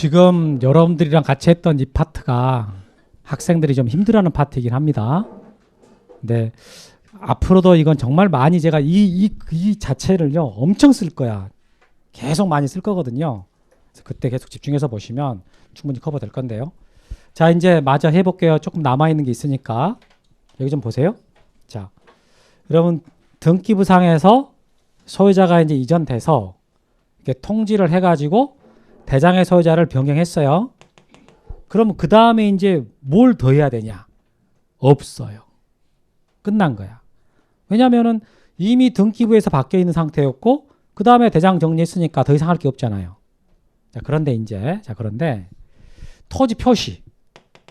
지금 여러분들이랑 같이 했던 이 파트가 학생들이 좀 힘들어하는 파트이긴 합니다. 근데 앞으로도 이건 정말 많이 제가 이 자체를요 엄청 쓸 거야. 계속 많이 쓸 거거든요. 그래서 그때 계속 집중해서 보시면 충분히 커버 될 건데요. 자, 이제 마저 해볼게요. 조금 남아있는 게 있으니까 여기 좀 보세요. 자, 여러분 등기부상에서 소유자가 이제 이전돼서 이렇게 통지를 해가지고 대장의 소유자를 변경했어요. 그럼 그 다음에 이제 뭘 더 해야 되냐? 없어요. 끝난 거야. 왜냐면은 이미 등기부에서 바뀌어 있는 상태였고 그 다음에 대장 정리했으니까 더 이상 할 게 없잖아요. 자, 그런데 토지 표시.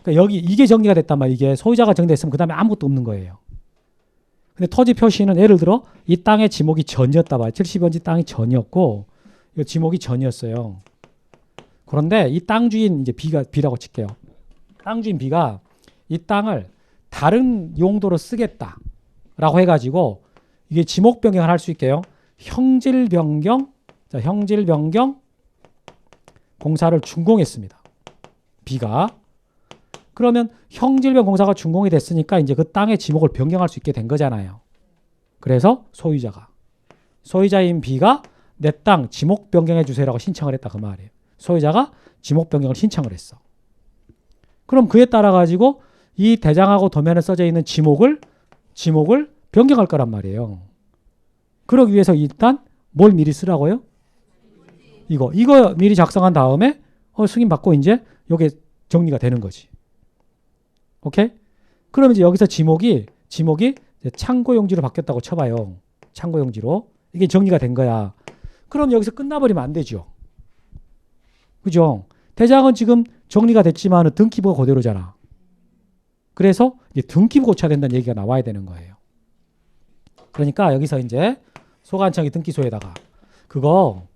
그러니까 여기 이게 정리가 됐단 말이에요. 이게 소유자가 정리됐으면 그 다음에 아무것도 없는 거예요. 근데 토지 표시는 예를 들어 이 땅의 지목이 전이었다 봐요. 70원지 땅이 전이었고 이 지목이 전이었어요. 그런데 이 땅 주인 이제 B라고 칠게요. 땅 주인 B가 이 땅을 다른 용도로 쓰겠다라고 해가지고 이게 지목 변경을 할 수 있게요. 형질 변경, 자, 형질 변경 공사를 준공했습니다. B가. 그러면 형질 변경 공사가 준공이 됐으니까 이제 그 땅의 지목을 변경할 수 있게 된 거잖아요. 그래서 소유자인 B가 내 땅 지목 변경해 주세요라고 신청을 했다 그 말이에요. 소유자가 지목 변경을 신청을 했어. 그럼 그에 따라 가지고 이 대장하고 도면에 써져 있는 지목을 변경할 거란 말이에요. 그러기 위해서 일단 뭘 미리 쓰라고요? 이거 미리 작성한 다음에 승인 받고 이제 여기 정리가 되는 거지. 오케이? 그럼 이제 여기서 지목이 창고용지로 바뀌었다고 쳐봐요. 창고용지로. 이게 정리가 된 거야. 그럼 여기서 끝나버리면 안 되죠. 그죠? 대장은 지금 정리가 됐지만 등기부가 그대로잖아. 그래서 이제 등기부 고쳐야 된다는 얘기가 나와야 되는 거예요. 그러니까 여기서 이제 소관청이 등기소에다가 그거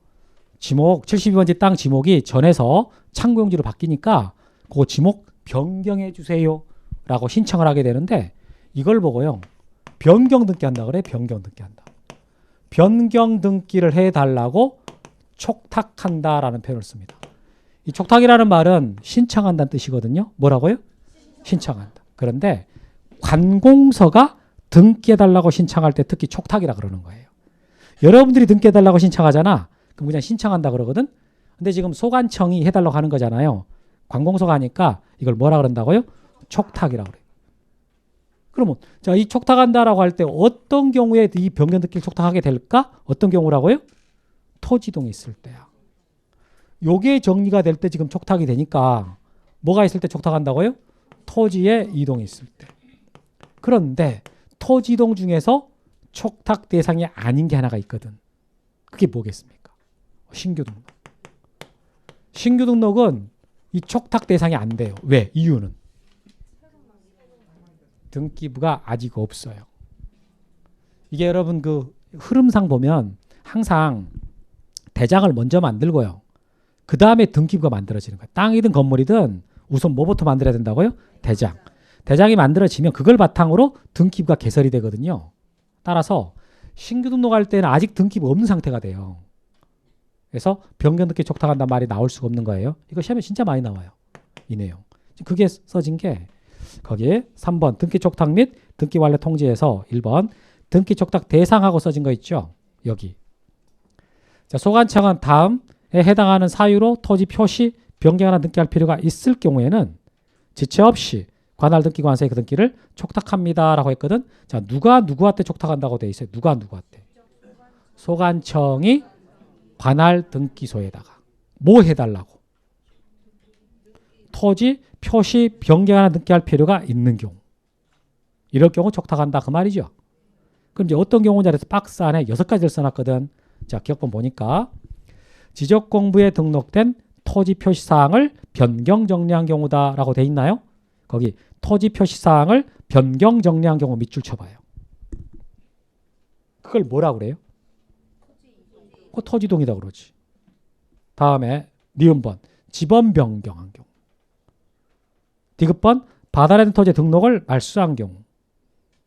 지목 72번지 땅 지목이 전에서 창고용지로 바뀌니까 그거 지목 변경해 주세요 라고 신청을 하게 되는데 이걸 보고요. 변경 등기한다 그래. 변경 등기한다. 변경 등기를 해달라고 촉탁한다라는 표현을 씁니다. 이 촉탁이라는 말은 신청한다는 뜻이거든요. 뭐라고요? 신청한다. 그런데 관공서가 등기해달라고 신청할 때 특히 촉탁이라 그러는 거예요. 여러분들이 등기해달라고 신청하잖아. 그럼 그냥 신청한다 그러거든. 근데 지금 소관청이 해달라고 하는 거잖아요. 관공서가 하니까 이걸 뭐라 그런다고요? 촉탁이라고 그래요. 그러면 자, 이 촉탁한다라고 할 때 어떤 경우에 이 변경 등기를 촉탁하게 될까? 어떤 경우라고요? 토지동이 있을 때야. 요게 정리가 될 때 지금 촉탁이 되니까 뭐가 있을 때 촉탁한다고요? 토지의 이동이 있을 때. 그런데 토지동 중에서 촉탁 대상이 아닌 게 하나가 있거든. 그게 뭐겠습니까? 신규 등록. 신규 등록은 이 촉탁 대상이 안 돼요. 왜? 이유는 등기부가 아직 없어요. 이게 여러분 그 흐름상 보면 항상 대장을 먼저 만들고요. 그 다음에 등기부가 만들어지는 거예요. 땅이든 건물이든 우선 뭐부터 만들어야 된다고요? 대장. 대장이 만들어지면 그걸 바탕으로 등기부가 개설이 되거든요. 따라서 신규 등록할 때는 아직 등기부 없는 상태가 돼요. 그래서 변경 등기 촉탁한다는 말이 나올 수가 없는 거예요. 이거 시험에 진짜 많이 나와요. 이 내용. 그게 써진 게 거기에 3번 등기 촉탁 및 등기 완료 통지에서 1번 등기 촉탁 대상하고 써진 거 있죠. 여기. 자, 소관청은 다음에 해당하는 사유로 토지 표시 변경하나 등기할 필요가 있을 경우에는 지체 없이 관할 등기 관서의 그 등기를 촉탁합니다라고 했거든. 자, 누가 누구한테 촉탁한다고 돼 있어요? 누가 누구한테? 소관청이 관할 등기소에다가 뭐 해달라고? 토지 표시 변경하나 등기할 필요가 있는 경우. 이럴 경우 촉탁한다 그 말이죠. 그럼 이제 어떤 경우인지 알아서 박스 안에 6가지를 써놨거든. 자, 기억본 보니까 지적공부에 등록된 토지 표시사항을 변경 정리한 경우다라고 돼 있나요? 거기 토지 표시사항을 변경 정리한 경우 밑줄 쳐봐요. 그걸 뭐라 그래요? 그 토지동이다 그러지. 다음에 니은번 지번 변경한 경우. 디귿번 받아야 되는 토지 등록을 말소한 경우.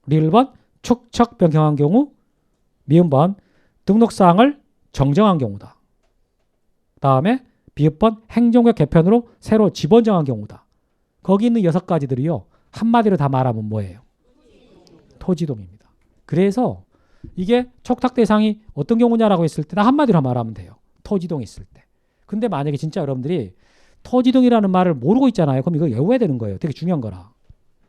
리을번 축척 변경한 경우. 미음번 등록사항을 정정한 경우다. 다음에 비읍번 행정구역 개편으로 새로 지번 정한 경우다. 거기 있는 6가지들이요. 한마디로 다 말하면 뭐예요? 토지동입니다. 그래서 이게 촉탁 대상이 어떤 경우냐라고 했을 때 다 한마디로 말하면 돼요. 토지동이 있을 때. 근데 만약에 진짜 여러분들이 토지동이라는 말을 모르고 있잖아요. 그럼 이거 외워야 되는 거예요. 되게 중요한 거라.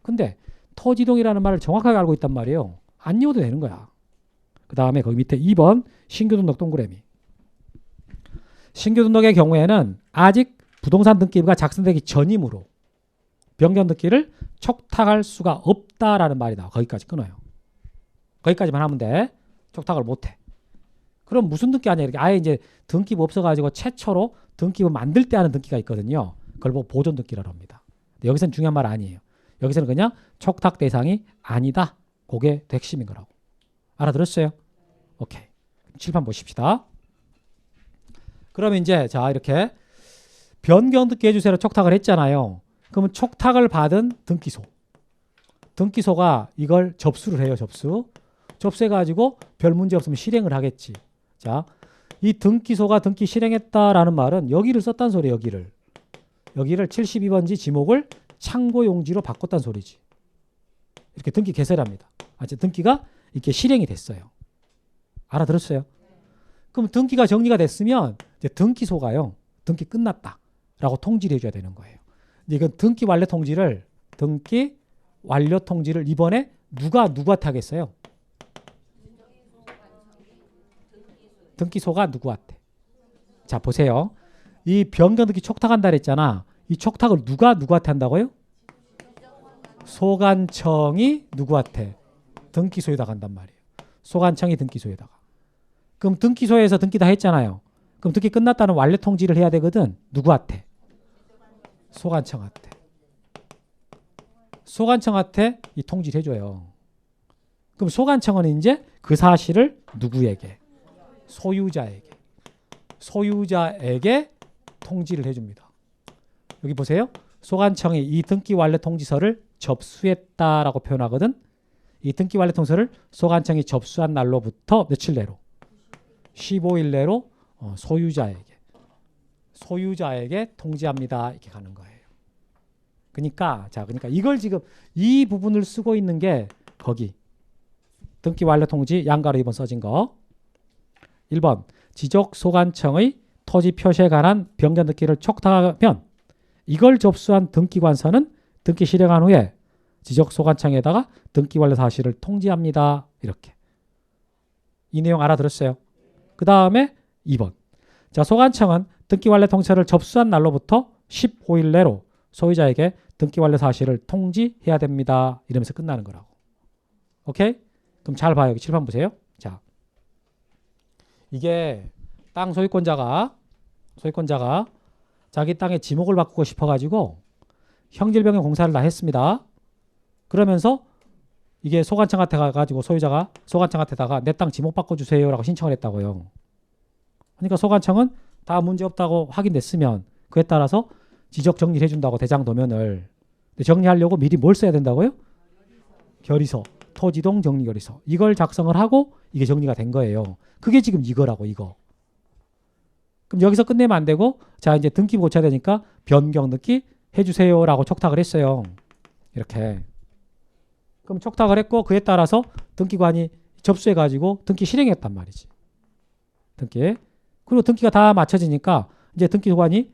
근데 토지동이라는 말을 정확하게 알고 있단 말이에요. 안 외워도 되는 거야. 그 다음에 거기 밑에 2번 신규 등록 동그라미. 신규 등록의 경우에는 아직 부동산 등기부가 작성되기 전이므로 변경 등기를 촉탁할 수가 없다라는 말이 나와. 거기까지 끊어요. 거기까지만 하면 돼. 촉탁을 못해. 그럼 무슨 등기 하냐? 이렇게 아예 이제 등기부 없어가지고 최초로 등기부 만들 때 하는 등기가 있거든요. 그걸 보고 보존 등기라고 합니다. 여기서는 중요한 말 아니에요. 여기서는 그냥 촉탁 대상이 아니다. 그게 핵심인 거라고. 알아들었어요? 오케이. 칠판 보십시다. 그러면 이제 자 이렇게 변경 등기 해주세요 촉탁을 했잖아요. 그러면 촉탁을 받은 등기소. 등기소가 이걸 접수를 해요. 접수해가지고 별 문제 없으면 실행을 하겠지. 자, 이 등기소가 등기 실행했다라는 말은 여기를 썼단 소리예요. 여기를 72번지 지목을 창고용지로 바꿨단 소리지. 이렇게 등기 개설합니다. 등기가 이렇게 실행이 됐어요. 알아들었어요? 그럼 등기가 정리가 됐으면 이제 등기소가요. 등기 끝났다라고 통지를 해줘야 되는 거예요. 이건 등기 완료 통지를 이번에 누가 누구한테 하겠어요? 등기소가 누구한테? 자 보세요. 이 변경 등기 촉탁한다 그랬잖아. 이 촉탁을 누가 누구한테 한다고요? 소관청이 누구한테? 등기소에다 간단 말이에요. 소관청이 등기소에다가. 그럼 등기소에서 등기 다 했잖아요. 그럼 등기 끝났다는 완료 통지를 해야 되거든. 누구한테? 소관청한테. 소관청한테 이 통지를 해줘요. 그럼 소관청은 이제 그 사실을 누구에게? 소유자에게 통지를 해줍니다. 여기 보세요. 소관청이 이 등기 완료 통지서를 접수했다라고 표현하거든. 이 등기 완료 통지서를 소관청이 접수한 날로부터 며칠 내로? 15일 내로 소유자에게 통지합니다. 이렇게 가는 거예요. 그러니까 이걸 지금 이 부분을 쓰고 있는 게 거기 등기 완료 통지 양가로 2번 써진 거. 1번 지적 소관청의 토지 표시에 관한 변경 등기를 촉탁하면 이걸 접수한 등기관서는 등기 실행한 후에 지적 소관청에다가 등기 완료 사실을 통지합니다. 이렇게. 이 내용 알아들었어요? 그 다음에 2번. 자, 소관청은 등기 완료 통지서를 접수한 날로부터 15일 내로 소유자에게 등기 완료 사실을 통지해야 됩니다. 이러면서 끝나는 거라고. 오케이? 그럼 잘 봐요. 여기 칠판 보세요. 자, 이게 땅 소유권자가 자기 땅에 지목을 바꾸고 싶어가지고 형질변경 공사를 다 했습니다. 그러면서 이게 소관청한테 가가지고 소유자가 소관청한테다가 내 땅 지목 바꿔주세요라고 신청을 했다고요. 그러니까 소관청은 다 문제없다고 확인됐으면 그에 따라서 지적 정리를 해준다고 대장도면을. 근데 정리하려고 미리 뭘 써야 된다고요? 결의서, 토지동 정리결의서. 이걸 작성을 하고 이게 정리가 된 거예요. 그게 지금 이거라고 이거. 그럼 여기서 끝내면 안 되고 자 이제 등기 고쳐야 되니까 변경 등기 해주세요라고 촉탁을 했어요. 이렇게. 그럼 촉탁을 했고 그에 따라서 등기관이 접수해가지고 등기 실행했단 말이지. 등기. 그리고 등기가 다 맞춰지니까 이제 등기소관이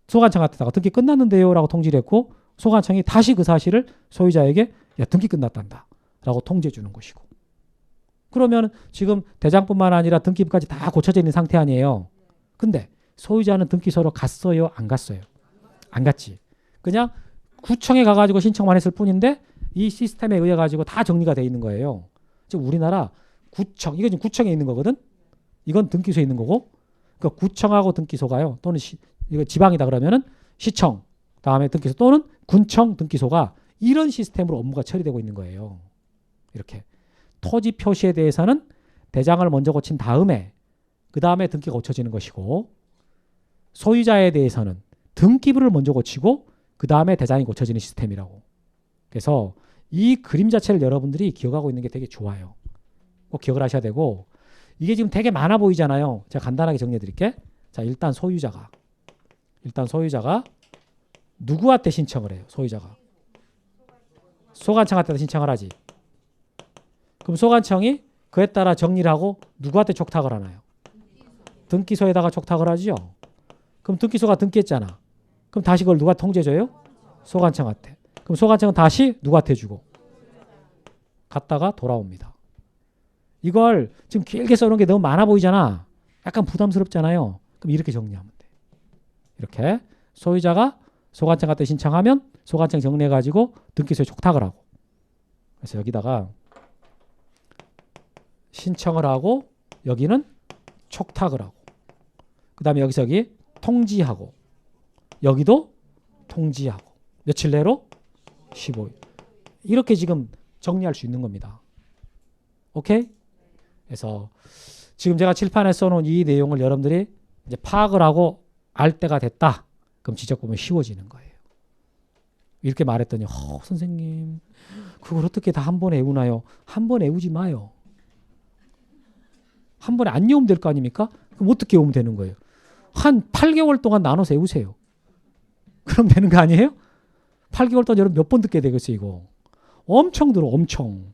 소관청한테다가 등기 끝났는데요 라고 통지를 했고 소관청이 다시 그 사실을 소유자에게 야 등기 끝났단다 라고 통지해 주는 것이고. 그러면 지금 대장뿐만 아니라 등기부까지 다 고쳐져 있는 상태 아니에요. 근데 소유자는 등기소로 갔어요? 안 갔어요? 안 갔지. 그냥 구청에 가가지고 신청만 했을 뿐인데 이 시스템에 의해 가지고 다 정리가 돼 있는 거예요. 지금 우리나라 구청, 이거 지금 구청에 있는 거거든. 이건 등기소에 있는 거고. 그러니까 구청하고 등기소가요. 또는 이거 지방이다 그러면은 시청, 다음에 등기소 또는 군청 등기소가 이런 시스템으로 업무가 처리되고 있는 거예요. 이렇게. 토지 표시에 대해서는 대장을 먼저 고친 다음에 그 다음에 등기가 고쳐지는 것이고 소유자에 대해서는 등기부를 먼저 고치고 그 다음에 대장이 고쳐지는 시스템이라고. 그래서 이 그림 자체를 여러분들이 기억하고 있는 게 되게 좋아요. 꼭 기억을 하셔야 되고 이게 지금 되게 많아 보이잖아요. 제가 간단하게 정리해 드릴게. 자, 일단 소유자가 일단 소유자가 누구한테 신청을 해요? 소유자가 소관청한테 신청을 하지. 그럼 소관청이 그에 따라 정리를 하고 누구한테 촉탁을 하나요? 등기소에다가 촉탁을 하죠. 그럼 등기소가 등기했잖아. 그럼 다시 그걸 누가 통제줘요? 소관청한테. 그럼 소관청은 다시 누구한테 주고 갔다가 돌아옵니다. 이걸 지금 길게 써놓은 게 너무 많아 보이잖아. 약간 부담스럽잖아요. 그럼 이렇게 정리하면 돼. 이렇게 소유자가 소관청한테 신청하면 소관청 정리해가지고 등기소에 촉탁을 하고, 그래서 여기다가 신청을 하고 여기는 촉탁을 하고, 그 다음에 여기서 여기 통지하고, 여기도 통지하고, 며칠 내로 15일. 이렇게 지금 정리할 수 있는 겁니다. 오케이? 그래서 지금 제가 칠판에 써놓은 이 내용을 여러분들이 이제 파악을 하고 알 때가 됐다. 그럼 지적 보면 쉬워지는 거예요. 이렇게 말했더니 선생님 그걸 어떻게 다 한 번에 외우나요? 한 번에 외우지 마요. 한 번에 안 외우면 될 거 아닙니까? 그럼 어떻게 외우면 되는 거예요? 한 8개월 동안 나눠서 외우세요. 그럼 되는 거 아니에요? 8개월 동안 여러분 몇 번 듣게 되겠어요 이거. 엄청 들어 엄청.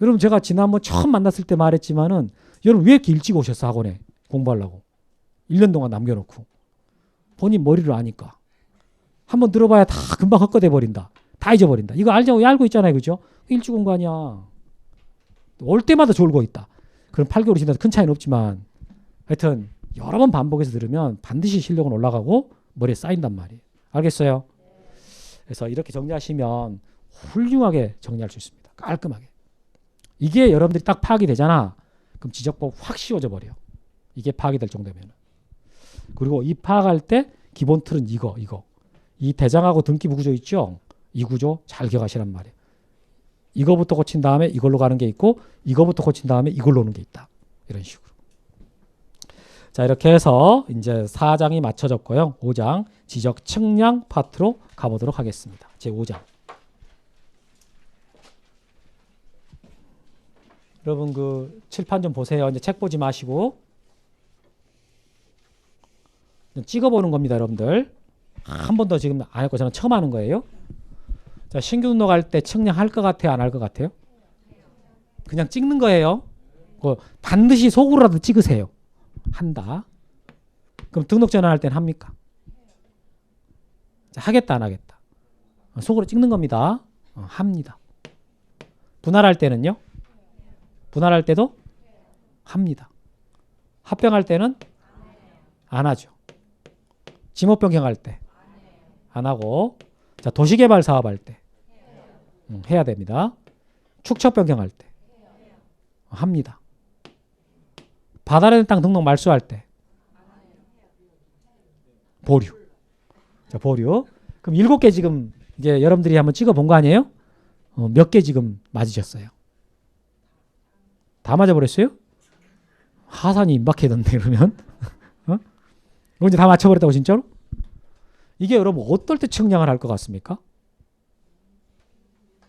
여러분 제가 지난번 처음 만났을 때 말했지만은 여러분 왜 이렇게 일찍 오셨어 학원에 공부하려고. 1년 동안 남겨놓고. 본인 머리를 아니까. 한번 들어봐야 다 금방 헛것돼 버린다. 다 잊어버린다. 이거 알고 있잖아요. 그죠? 일찍 온 거 아니야. 올 때마다 졸고 있다. 그럼 8개월이 지나도 큰 차이는 없지만 하여튼 여러 번 반복해서 들으면 반드시 실력은 올라가고 머리에 쌓인단 말이에요. 알겠어요? 그래서 이렇게 정리하시면 훌륭하게 정리할 수 있습니다. 깔끔하게. 이게 여러분들이 딱 파악이 되잖아. 그럼 지적법 확 씌워져 버려. 이게 파악이 될 정도면. 그리고 이 파악할 때 기본 틀은 이거. 이 대장하고 등기부 구조 있죠? 이 구조 잘 기억하시란 말이에요. 이거부터 고친 다음에 이걸로 가는 게 있고 이거부터 고친 다음에 이걸로 오는 게 있다. 이런 식으로. 자, 이렇게 해서 이제 4장이 맞춰졌고요. 5장 지적 측량 파트로 가보도록 하겠습니다. 제 5장. 여러분 그 칠판 좀 보세요. 이제 책 보지 마시고 찍어보는 겁니다, 여러분들. 한 번도 지금 안 했고 저는 처음 하는 거예요. 자, 신규 등록할 때 측량할 것 같아요, 안 할 것 같아요? 그냥 찍는 거예요. 반드시 속으로라도 찍으세요. 한다. 그럼 등록 전환할 때는 합니까? 자, 하겠다, 안 하겠다? 속으로 찍는 겁니다. 합니다. 분할할 때는요? 분할할 때도 합니다. 합병할 때는 안 하죠. 지목 변경할 때 안 하고, 자, 도시개발 사업할 때 해야 됩니다. 축척 변경할 때 합니다. 바다라는 땅 등록 말소할 때 보류. 자, 보류. 그럼 7개 지금 이제 여러분들이 한번 찍어 본 거 아니에요? 몇 개 지금 맞으셨어요? 다 맞아버렸어요? 하산이 임박해졌네 그러면. 이거 이제 다 맞춰버렸다고 진짜로? 이게 여러분 어떨 때 측량을 할 것 같습니까?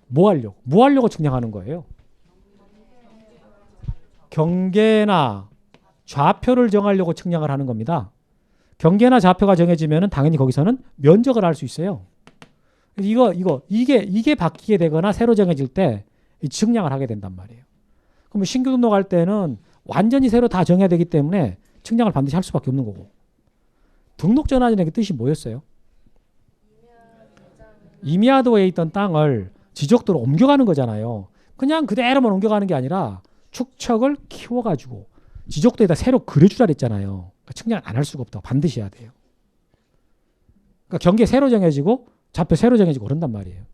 뭐 하려고 측량하는 거예요? 경계나 좌표를 정하려고 측량을 하는 겁니다. 경계나 좌표가 정해지면 당연히 거기서는 면적을 알 수 있어요. 이게 바뀌게 되거나 새로 정해질 때 측량을 하게 된단 말이에요. 그럼 신규 등록할 때는 완전히 새로 다 정해야 되기 때문에 측량을 반드시 할 수밖에 없는 거고. 등록 전환이라는 게 뜻이 뭐였어요? 임야도에 있던 땅을 지적도로 옮겨가는 거잖아요. 그냥 그대로만 옮겨가는 게 아니라 축척을 키워가지고 지적도에다 새로 그려주라 그랬잖아요. 그러니까 측량 안 할 수가 없다고. 반드시 해야 돼요. 그러니까 경계 새로 정해지고 좌표 새로 정해지고 그런단 말이에요.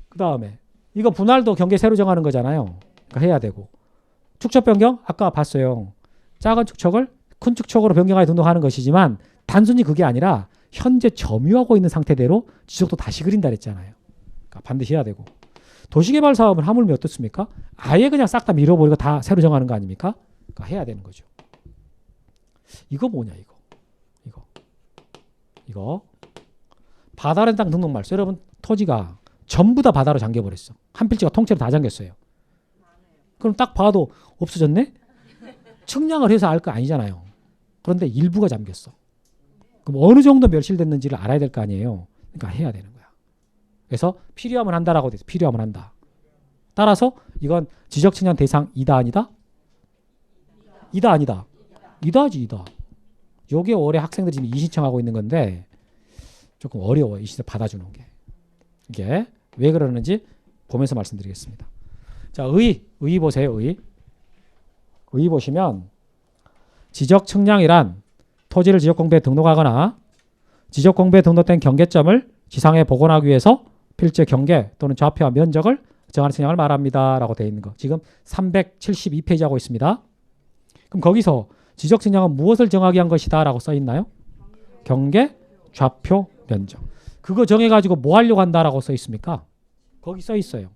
그 다음에 이거 분할도 경계 새로 정하는 거잖아요. 그러니까 해야 되고. 축척 변경 아까 봤어요. 작은 축척을 큰 축척으로 변경하여 등록하는 것이지만 단순히 그게 아니라 현재 점유하고 있는 상태대로 지적도 다시 그린다 그랬잖아요. 그러니까 반드시 해야 되고. 도시개발 사업은 하물며 어떻습니까? 아예 그냥 싹 다 밀어버리고 다 새로 정하는 거 아닙니까? 그러니까 해야 되는 거죠. 이거 뭐냐 이거 바다라는 땅 등록 말소. 여러분 토지가 전부 다 바다로 잠겨버렸어. 한 필지가 통째로 다 잠겼어요. 그럼 딱 봐도 없어졌네? 측량을 해서 알 거 아니잖아요. 그런데 일부가 잠겼어. 그럼 어느 정도 멸실됐는지를 알아야 될 거 아니에요. 그러니까 해야 되는 거야. 그래서 필요하면 한다라고 돼서 필요하면 한다. 따라서 이건 지적측량 대상이다 아니다? 이다 아니다? 이다지 이다. 요게 올해 학생들이 지금 이신청하고 있는 건데 조금 어려워요. 이 시대 받아주는 게. 이게 왜 그러는지 보면서 말씀드리겠습니다. 자, 의 보세요. 의 보시면 지적측량이란 토지를 지적공부에 등록하거나 지적공부에 등록된 경계점을 지상에 복원하기 위해서 필지 경계 또는 좌표와 면적을 정하는 측량을 말합니다. 라고 되어 있는 거. 지금 372페이지 하고 있습니다. 그럼 거기서 지적측량은 무엇을 정하기 위한 것이다 라고 써 있나요? 경계, 좌표, 면적. 그거 정해가지고 뭐 하려고 한다라고 써 있습니까? 거기 써 있어요.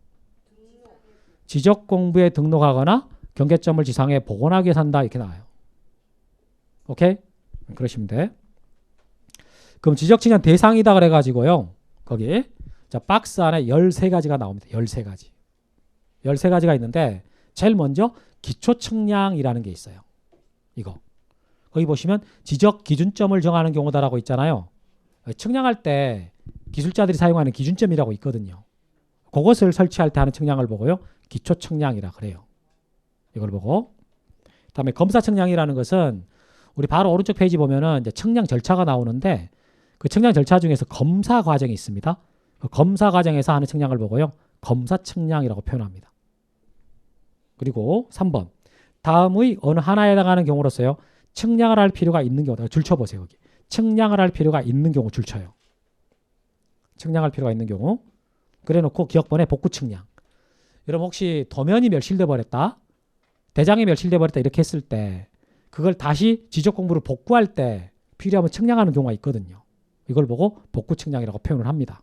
지적공부에 등록하거나 경계점을 지상에 복원하기 위해서 한다 이렇게 나와요. 오케이? 그러시면 돼. 그럼 지적측량 대상이다 그래가지고요. 거기 자 박스 안에 13가지가 나옵니다. 13가지. 13가지가 있는데 제일 먼저 기초측량이라는 게 있어요. 이거. 거기 보시면 지적 기준점을 정하는 경우다라고 있잖아요. 측량할 때 기술자들이 사용하는 기준점이라고 있거든요. 그것을 설치할 때 하는 측량을 보고요. 기초측량이라 그래요. 이걸 보고. 그다음에 검사측량이라는 것은 우리 바로 오른쪽 페이지 보면은 이제 측량 절차가 나오는데 그 측량 절차 중에서 검사 과정이 있습니다. 그 검사 과정에서 하는 측량을 보고요. 검사측량이라고 표현합니다. 그리고 3번. 다음의 어느 하나에 해당하는 경우로서요. 측량을 할 필요가 있는 경우. 줄 쳐보세요. 여기. 측량을 할 필요가 있는 경우 줄 쳐요. 측량할 필요가 있는 경우. 그래놓고 기억번에 복구 측량. 여러분 혹시 도면이 멸실돼 버렸다. 대장이 멸실돼 버렸다 이렇게 했을 때 그걸 다시 지적 공부를 복구할 때 필요하면 측량하는 경우가 있거든요. 이걸 보고 복구 측량이라고 표현을 합니다.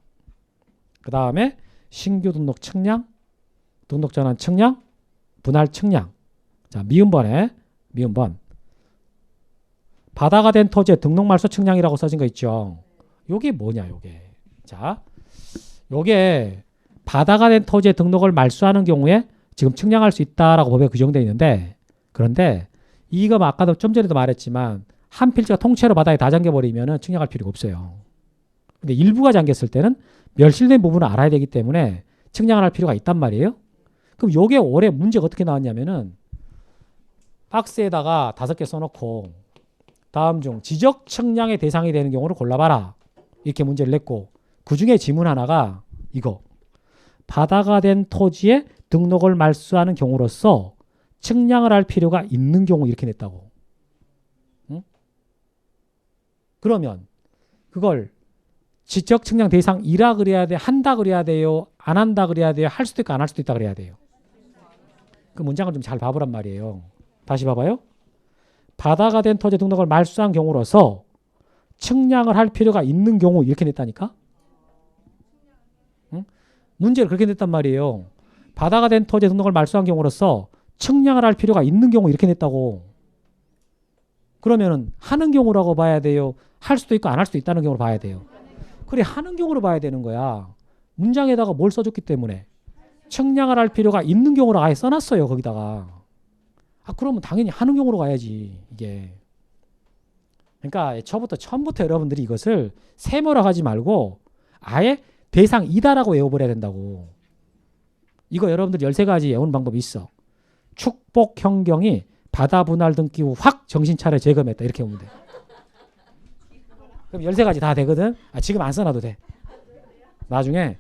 그 다음에 신규 등록 측량, 등록 전환 측량, 분할 측량. 자, 미음번에 미음번. 바다가 된 토지의 등록 말소 측량이라고 써진 거 있죠. 요게 뭐냐, 요게. 자, 요게 바다가 된 토지의 등록을 말소하는 경우에 지금 측량할 수 있다라고 법에 규정되어 있는데 그런데 이거 아까도 좀 전에도 말했지만 한 필지가 통째로 바다에 다 잠겨버리면 측량할 필요가 없어요. 근데 일부가 잠겼을 때는 멸실된 부분을 알아야 되기 때문에 측량을 할 필요가 있단 말이에요. 그럼 요게 올해 문제가 어떻게 나왔냐면은 박스에다가 5개 써놓고 다음 중 지적 측량의 대상이 되는 경우를 골라봐라. 이렇게 문제를 냈고 그 중에 지문 하나가 이거. 바다가 된 토지에 등록을 말소하는 경우로서 측량을 할 필요가 있는 경우 이렇게 냈다고. 응? 그러면 그걸 지적 측량 대상이라 그래야 돼? 한다 그래야 돼요? 안 한다 그래야 돼요? 할 수도 있고 안 할 수도 있다 그래야 돼요? 그 문장을 좀 잘 봐보란 말이에요. 다시 봐봐요. 바다가 된 토지 등록을 말소한 경우로서 측량을 할 필요가 있는 경우 이렇게 냈다니까? 응? 문제를 그렇게 냈단 말이에요. 바다가 된 토지 등록을 말소한 경우로서 측량을 할 필요가 있는 경우 이렇게 냈다고. 그러면은 하는 경우라고 봐야 돼요? 할 수도 있고 안 할 수도 있다는 경우로 봐야 돼요? 그래, 하는 경우로 봐야 되는 거야. 문장에다가 뭘 써줬기 때문에. 측량을 할 필요가 있는 경우로 아예 써놨어요, 거기다가. 아, 그러면 당연히 하는 경우로 가야지, 이게. 그러니까 처음부터 여러분들이 이것을 세모라 하지 말고 아예 대상이다라고 외워버려야 된다고. 이거 여러분들 13가지 외우는 방법이 있어. 축복 현경이 바다 분할 등기 후 확 정신 차려 재검했다. 이렇게 오면 돼. 그럼 13가지 다 되거든. 아, 지금 안 써놔도 돼. 나중에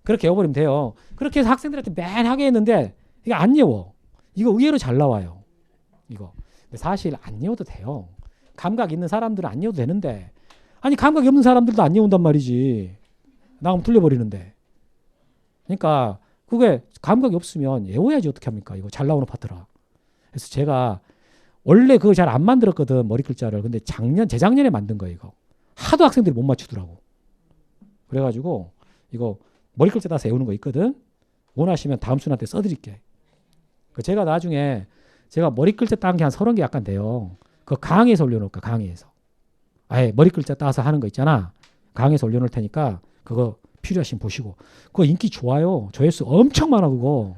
그렇게 외워버리면 돼요. 그렇게 해서 학생들한테 맨 하게 했는데 이거 안 외워. 이거 의외로 잘 나와요. 이거. 근데 사실 안 외워도 돼요. 감각 있는 사람들은 안 외워도 되는데 아니 감각이 없는 사람들도 안 외운단 말이지. 나가면 틀려버리는데. 그러니까 그게 감각이 없으면 외워야지 어떻게 합니까? 이거 잘 나오는 파트라. 그래서 제가 원래 그거 잘 안 만들었거든, 머리 글자를. 근데 재작년에 만든 거예요, 이거. 하도 학생들이 못 맞추더라고. 그래가지고 이거 머리 글자 따서 외우는 거 있거든. 원하시면 다음 순한테 써드릴게. 제가 나중에 제가 머리 글자 딴 게 한 30개 약간 돼요. 그거 강의에서 올려놓을까, 강의에서. 아예 머리 글자 따서 하는 거 있잖아. 강의에서 올려놓을 테니까 그거 필요하시면 보시고. 그거 인기 좋아요. 조회수 엄청 많아, 그거.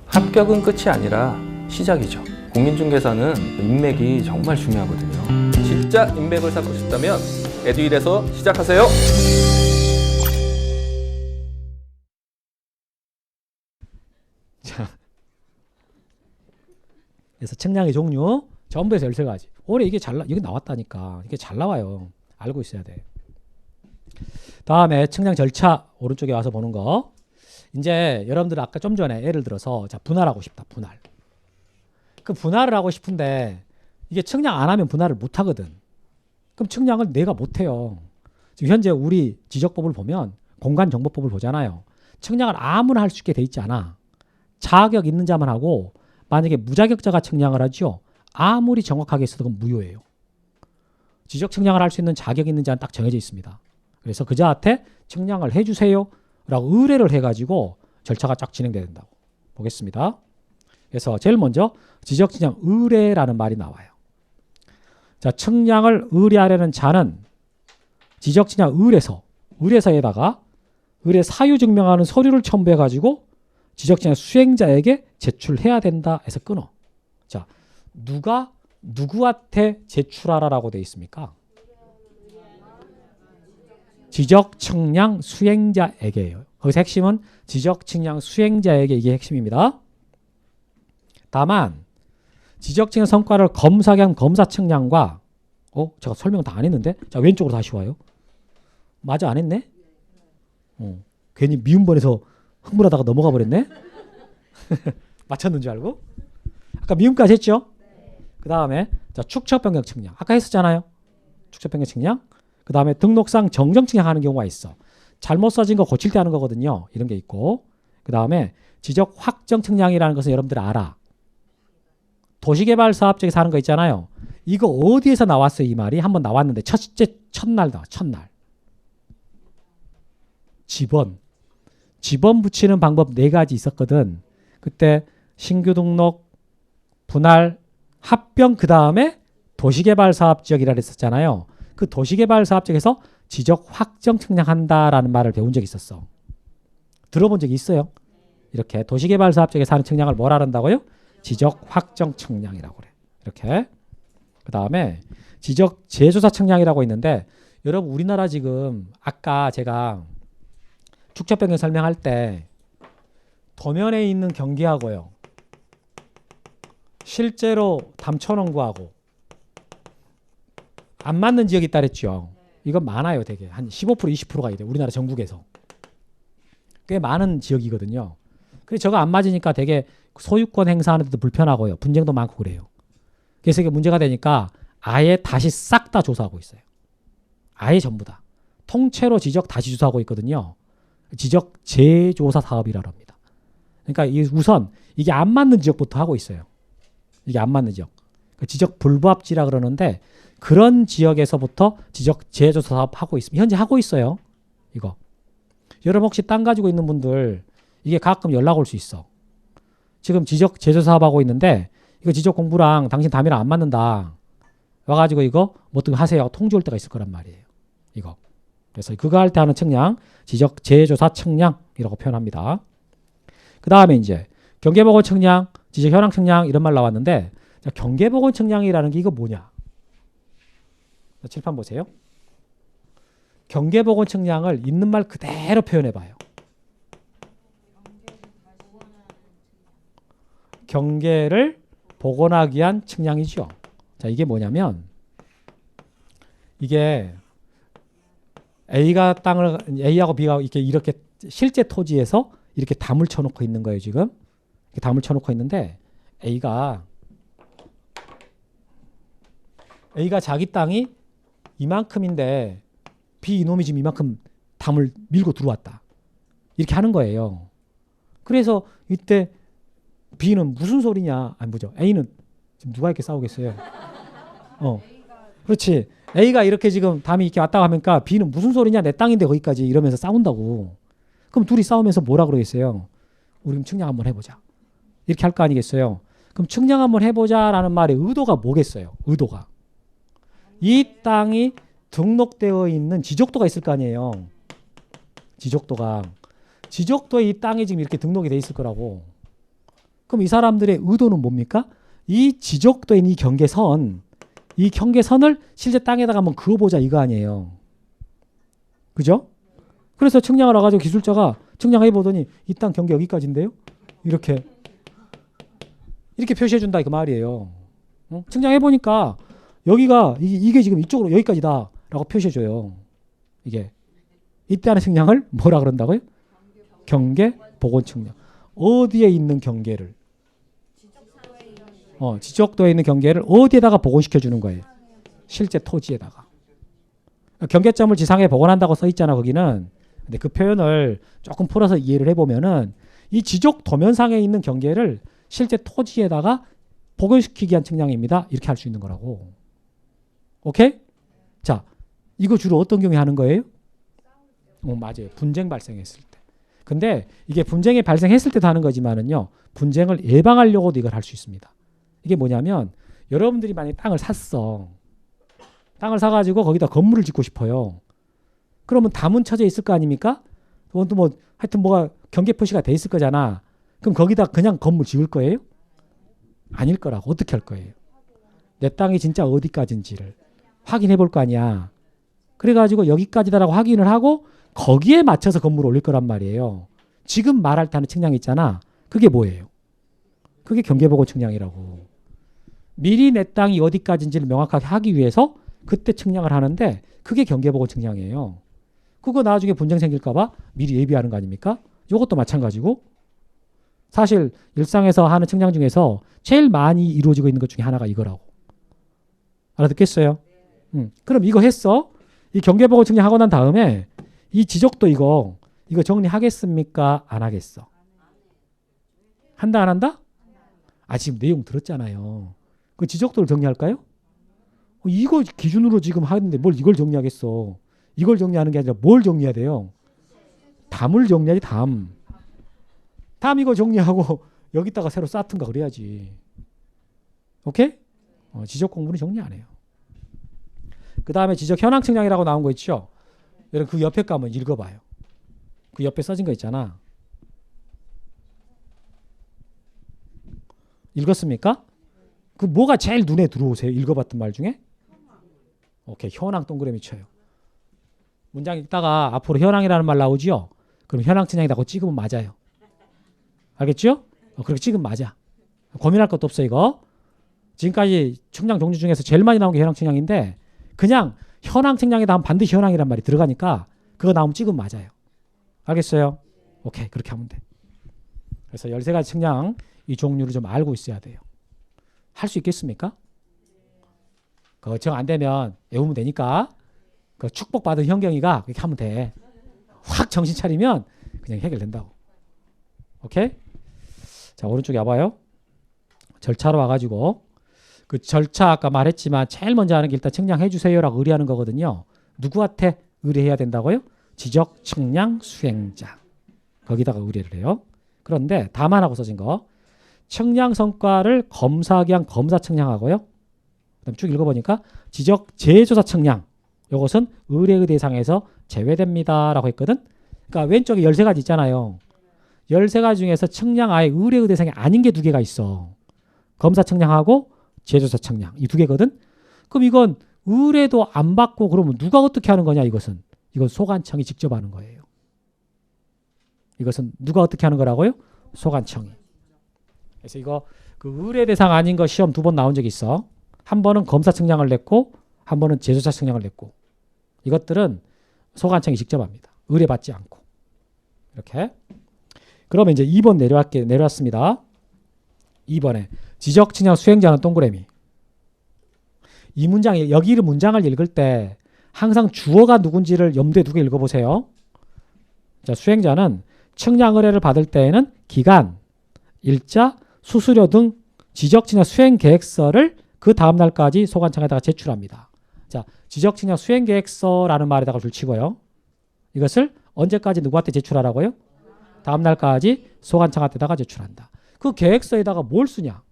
합격은 끝이 아니라 시작이죠. 공인중개사는 인맥이 정말 중요하거든요. 진짜 인맥을 쌓고 싶다면 에듀윌에서 시작하세요. 자, 그래서 측량의 종류 전부 해서 13가지. 올해 이게 여기 나왔다니까. 이게 잘 나와요. 알고 있어야 돼. 다음에 측량 절차 오른쪽에 와서 보는 거. 이제 여러분들 아까 좀 전에 예를 들어서 자, 분할하고 싶다. 분할. 그 분할을 하고 싶은데 이게 측량 안 하면 분할을 못 하거든. 그럼 측량을 내가 못 해요. 지금 현재 우리 지적법을 보면 공간정보법을 보잖아요. 측량을 아무나 할 수 있게 돼 있지 않아. 자격 있는 자만 하고 만약에 무자격자가 측량을 하죠. 아무리 정확하게 있어도 그건 무효예요. 지적 측량을 할 수 있는 자격 있는 자는 딱 정해져 있습니다. 그래서 그 자한테 측량을 해주세요 라고 의뢰를 해가지고 절차가 쫙 진행돼야 된다고 보겠습니다. 그래서 제일 먼저 지적 측량 의뢰라는 말이 나와요. 자, 측량을 의뢰하려는 자는 지적 측량 의뢰서에다가 의뢰 사유 증명하는 서류를 첨부해가지고 지적 측량 수행자에게 제출해야 된다 해서 끊어. 자, 누가 누구한테 제출하라라고 되어 있습니까? 지적 측량 수행자에게요. 거기서 핵심은 지적 측량 수행자에게 이게 핵심입니다. 다만 지적 측량 성과를 검사하게 한 검사 측량과 제가 설명 다 안 했는데 자 왼쪽으로 다시 와요. 맞아 안 했네? 괜히 미운 번에서 흥분하다가 넘어가 버렸네. 맞췄는 줄 알고. 아까 미음까지 했죠? 그 다음에 자 축척 변경 측량 아까 했었잖아요. 축척 변경 측량. 그 다음에 등록상 정정 측량하는 경우가 있어. 잘못 써진 거 고칠 때 하는 거거든요. 이런 게 있고. 그 다음에 지적 확정 측량이라는 것은 여러분들 알아. 도시개발 사업 쪽에서 하는 거 있잖아요. 이거 어디에서 나왔어요? 이 말이 한번 나왔는데 첫날 나와. 첫날. 지번 붙이는 방법 4가지 있었거든. 그때 신규 등록, 분할, 합병 그 다음에 도시개발 사업 지역이라 했었잖아요. 그 도시개발 사업 지역에서 지적 확정 측량한다라는 말을 배운 적이 있었어. 들어본 적이 있어요? 이렇게 도시개발 사업 지역에서 하는 측량을 뭐라 한다고요? 지적 확정 측량이라고 그래. 이렇게. 그 다음에 지적 재조사 측량이라고 있는데 여러분 우리나라 지금 아까 제가 축척 변경 설명할 때 도면에 있는 경기하고요. 실제로 담천원구하고 안 맞는 지역이 있다 그랬죠. 이건 많아요. 되게 한 15% 20%가 있대요. 우리나라 전국에서. 꽤 많은 지역이거든요. 그래서 저거 안 맞으니까 되게 소유권 행사하는 데도 불편하고요. 분쟁도 많고 그래요. 그래서 이게 문제가 되니까 아예 다시 싹 다 조사하고 있어요. 아예 전부 다. 통째로 지적 다시 조사하고 있거든요. 지적 재조사 사업이라고 합니다. 그러니까 우선 이게 안 맞는 지역부터 하고 있어요. 이게 안 맞는 지역. 지적 불부합지라 그러는데 그런 지역에서부터 지적 재조사 사업 하고 있습니다. 현재 하고 있어요. 이거. 여러분 혹시 땅 가지고 있는 분들 이게 가끔 연락 올 수 있어. 지금 지적 재조사 사업 하고 있는데 이거 지적 공부랑 당신 담이랑 안 맞는다. 와가지고 이거 뭐 어떻게 하세요. 통지 올 때가 있을 거란 말이에요. 이거. 그래서 그거 할 때 하는 측량 지적 재조사 측량이라고 표현합니다. 그 다음에 이제 경계보건 측량, 지적 현황 측량 이런 말 나왔는데 자, 경계보건 측량이라는 게 이거 뭐냐? 자, 칠판 보세요. 경계보건 측량을 있는 말 그대로 표현해봐요. 경계를 복원하기 위한 측량이죠. 자, 이게 뭐냐면 이게 A하고 B가 이렇게 실제 토지에서 이렇게 담을 쳐놓고 있는 거예요. 지금 이렇게 담을 쳐놓고 있는데 A가 자기 땅이 이만큼인데 B 이놈이 지금 이만큼 담을 밀고 들어왔다. 이렇게 하는 거예요. 그래서 이때 B는 무슨 소리냐? 아니 뭐죠? A는 지금 누가 이렇게 싸우겠어요? 그렇지. A가 이렇게 지금 담이 이렇게 왔다 가니까 B는 무슨 소리냐? 내 땅인데 거기까지 이러면서 싸운다고. 그럼 둘이 싸우면서 뭐라 그러겠어요? 우리 그럼 측량 한번 해보자. 이렇게 할 거 아니겠어요? 그럼 측량 한번 해보자라는 말의 의도가 뭐겠어요? 의도가. 이 땅이 등록되어 있는 지적도가 있을 거 아니에요. 지적도에 이 땅이 지금 이렇게 등록이 돼 있을 거라고. 그럼 이 사람들의 의도는 뭡니까? 이 지적된 이 경계선, 이 경계선을 실제 땅에다가 한번 그어보자 이거 아니에요. 그죠? 그래서 측량을 와가지고 기술자가 측량해 보더니 이 땅 경계 여기까지인데요? 이렇게 표시해 준다 그 말이에요. 측량해 보니까 여기가 이게 지금 이쪽으로 여기까지다라고 표시해 줘요. 이게 이때 하는 측량을 뭐라 그런다고요? 경계 복원 측량. 어디에 있는 경계를 지적도에 있는 경계를 어디에다가 복원시켜 주는 거예요? 실제 토지에다가. 경계점을 지상에 복원한다고 써 있잖아 거기는. 근데 그 표현을 조금 풀어서 이해를 해보면은 이 지적 도면상에 있는 경계를 실제 토지에다가 복원시키기 위한 측량입니다. 이렇게 할 수 있는 거라고. 오케이? 자, 이거 주로 어떤 경우에 하는 거예요? 맞아요. 분쟁 발생했을 때. 근데 이게 분쟁이 발생했을 때도 하는 거지만은요. 분쟁을 예방하려고도 이걸 할 수 있습니다. 이게 뭐냐면 여러분들이 만약에 땅을 샀어. 땅을 사가지고 거기다 건물을 짓고 싶어요. 그러면 담은 쳐져 있을 거 아닙니까? 그건 또 하여튼 뭐가 경계 표시가 돼 있을 거잖아. 그럼 거기다 그냥 건물 지을 거예요? 아닐 거라고. 어떻게 할 거예요? 내 땅이 진짜 어디까지인지를 확인해 볼 거 아니야. 그래가지고 여기까지다라고 확인을 하고 거기에 맞춰서 건물을 올릴 거란 말이에요. 지금 말할 때 하는 측량 있잖아. 그게 뭐예요? 그게 경계보고 측량이라고. 미리 내 땅이 어디까지인지를 명확하게 하기 위해서 그때 측량을 하는데 그게 경계보고 측량이에요. 그거 나중에 분쟁 생길까 봐 미리 예비하는 거 아닙니까? 이것도 마찬가지고 사실 일상에서 하는 측량 중에서 제일 많이 이루어지고 있는 것 중에 하나가 이거라고. 알아듣겠어요? 그럼 이거 했어? 이 경계보고 측량하고 난 다음에 이 지적도 이거 정리하겠습니까? 안 하겠어? 한다 안 한다? 지금 내용 들었잖아요. 그 지적도를 정리할까요? 이거 기준으로 지금 하는데 뭘 이걸 정리하겠어. 이걸 정리하는 게 아니라 뭘 정리해야 돼요? 담을 정리하지 담. 담 이거 정리하고 여기다가 새로 쌓든가 그래야지. 오케이? 지적 공부는 정리 안 해요. 그 다음에 지적 현황 측량이라고 나온 거 있죠? 여러분 그 옆에 거 한번 읽어봐요. 그 옆에 써진 거 있잖아. 읽었습니까? 그 뭐가 제일 눈에 들어오세요? 읽어봤던 말 중에? 오케이. 현황 동그라미 쳐요. 문장 읽다가 앞으로 현황이라는 말 나오지요? 그럼 현황 측량이라고 찍으면 맞아요. 알겠죠? 그렇게 찍으면 맞아. 고민할 것도 없어 이거. 지금까지 측량 종류 중에서 제일 많이 나온 게 현황 측량인데 그냥 현황 측량에다 하면 반드시 현황이란 말이 들어가니까 그거 나오면 찍으면 맞아요. 알겠어요? 오케이. 그렇게 하면 돼. 그래서 13가지 측량 이 종류를 좀 알고 있어야 돼요. 할 수 있겠습니까? 그거 정 안 되면 외우면 되니까 그 축복받은 현경이가 그렇게 하면 돼. 확 정신 차리면 그냥 해결된다고. 오케이? 자, 오른쪽에 와봐요. 절차로 와가지고 그 절차 아까 말했지만 제일 먼저 하는 게 일단 측량해 주세요라고 의뢰하는 거거든요. 누구한테 의뢰해야 된다고요? 지적 측량 수행자. 거기다가 의뢰를 해요. 그런데 다만 하고 써진 거. 측량 성과를 검사하기 위한 검사 측량하고요. 그다음 쭉 읽어보니까 지적 재조사 측량. 이것은 의뢰의 대상에서 제외됩니다라고 했거든. 그러니까 왼쪽에 13가지 있잖아요. 13가지 중에서 측량 아예 의뢰의 대상이 아닌 게 2개가 있어. 검사 측량하고 재조사 측량. 이 2개거든. 그럼 이건 의뢰도 안 받고 그러면 누가 어떻게 하는 거냐 이것은. 이건 소관청이 직접 하는 거예요. 이것은 누가 어떻게 하는 거라고요? 소관청이. 그래서 이거 그 의뢰 대상 아닌 거 시험 2번 나온 적이 있어. 한 번은 검사 측량을 냈고 한 번은 재조사 측량을 냈고 이것들은 소관청이 직접 합니다. 의뢰받지 않고. 이렇게. 그러면 이제 2번 내려왔습니다. 2번에 지적 측량 수행자는 동그라미. 이 문장 여기 문장을 읽을 때 항상 주어가 누군지를 염두에 두고 읽어보세요. 자, 수행자는 측량 의뢰를 받을 때에는 기간, 일자, 수수료 등 지적 측량 수행 계획서를 그 다음 날까지 소관청에다가 제출합니다. 자, 지적 측량 수행 계획서라는 말에다가 줄치고요. 이것을 언제까지 누구한테 제출하라고요? 다음 날까지 소관청한테다가 제출한다. 그 계획서에다가 뭘 쓰냐?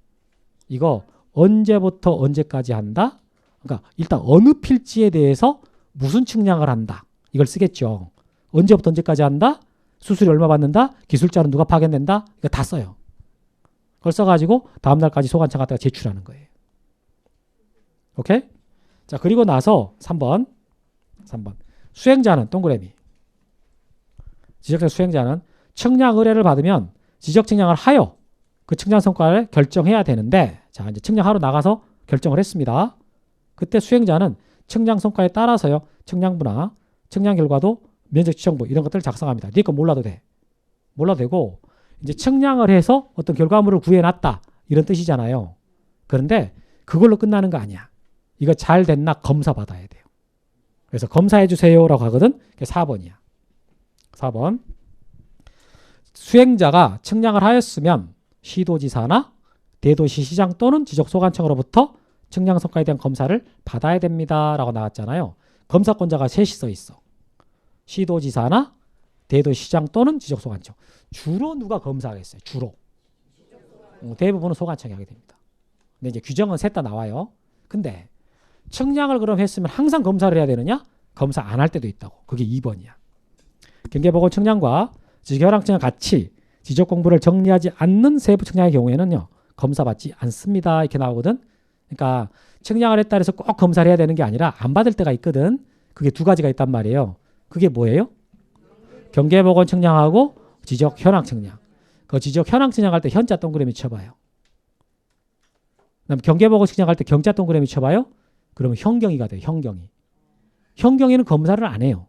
이거 언제부터 언제까지 한다? 그러니까 일단 어느 필지에 대해서 무슨 측량을 한다. 이걸 쓰겠죠. 언제부터 언제까지 한다? 수수료 얼마 받는다? 기술자는 누가 파견된다? 이거 다 써요. 그걸 써가지고 다음날까지 소관청 갖다가 제출하는 거예요. 오케이? 자, 그리고 나서 3번. 수행자는 동그라미. 지적청 수행자는 측량 의뢰를 받으면 지적 측량을 하여 그 측량 성과를 결정해야 되는데, 자, 이제 측량하러 나가서 결정을 했습니다. 그때 수행자는 측량 성과에 따라서요, 측량부나 측량 결과도 면적 지정부 이런 것들을 작성합니다. 네 거 몰라도 돼. 몰라도 되고, 이제 측량을 해서 어떤 결과물을 구해놨다 이런 뜻이잖아요. 그런데 그걸로 끝나는 거 아니야. 이거 잘 됐나 검사 받아야 돼요. 그래서 검사해 주세요라고 하거든. 그게 4번이야. 4번. 수행자가 측량을 하였으면 시도지사나 대도시시장 또는 지적소관청으로부터 측량 성과에 대한 검사를 받아야 됩니다 라고 나왔잖아요. 검사권자가 셋이 써 있어. 시도지사나 대도시장 또는 지적소관청. 주로 누가 검사하겠어요? 주로. 대부분은 소관청이 하게 됩니다. 근데 이제 규정은 셋 다 나와요. 근데 측량을 그럼 했으면 항상 검사를 해야 되느냐? 검사 안 할 때도 있다고. 그게 2번이야. 경계보고 측량과 지적현황 측량 같이 지적 공부를 정리하지 않는 세부 측량의 경우에는요, 검사받지 않습니다. 이렇게 나오거든. 그러니까 측량을 했다 해서 꼭 검사를 해야 되는 게 아니라 안 받을 때가 있거든. 그게 두 가지가 있단 말이에요. 그게 뭐예요? 경계보건 측량하고 지적 현황 측량. 그 지적 현황 측량할 때 현자 동그라미 쳐봐요. 그다음 경계보건 측량할 때 경자 동그라미 쳐봐요. 그러면 현경이가 돼요. 현경이. 현경이는 검사를 안 해요.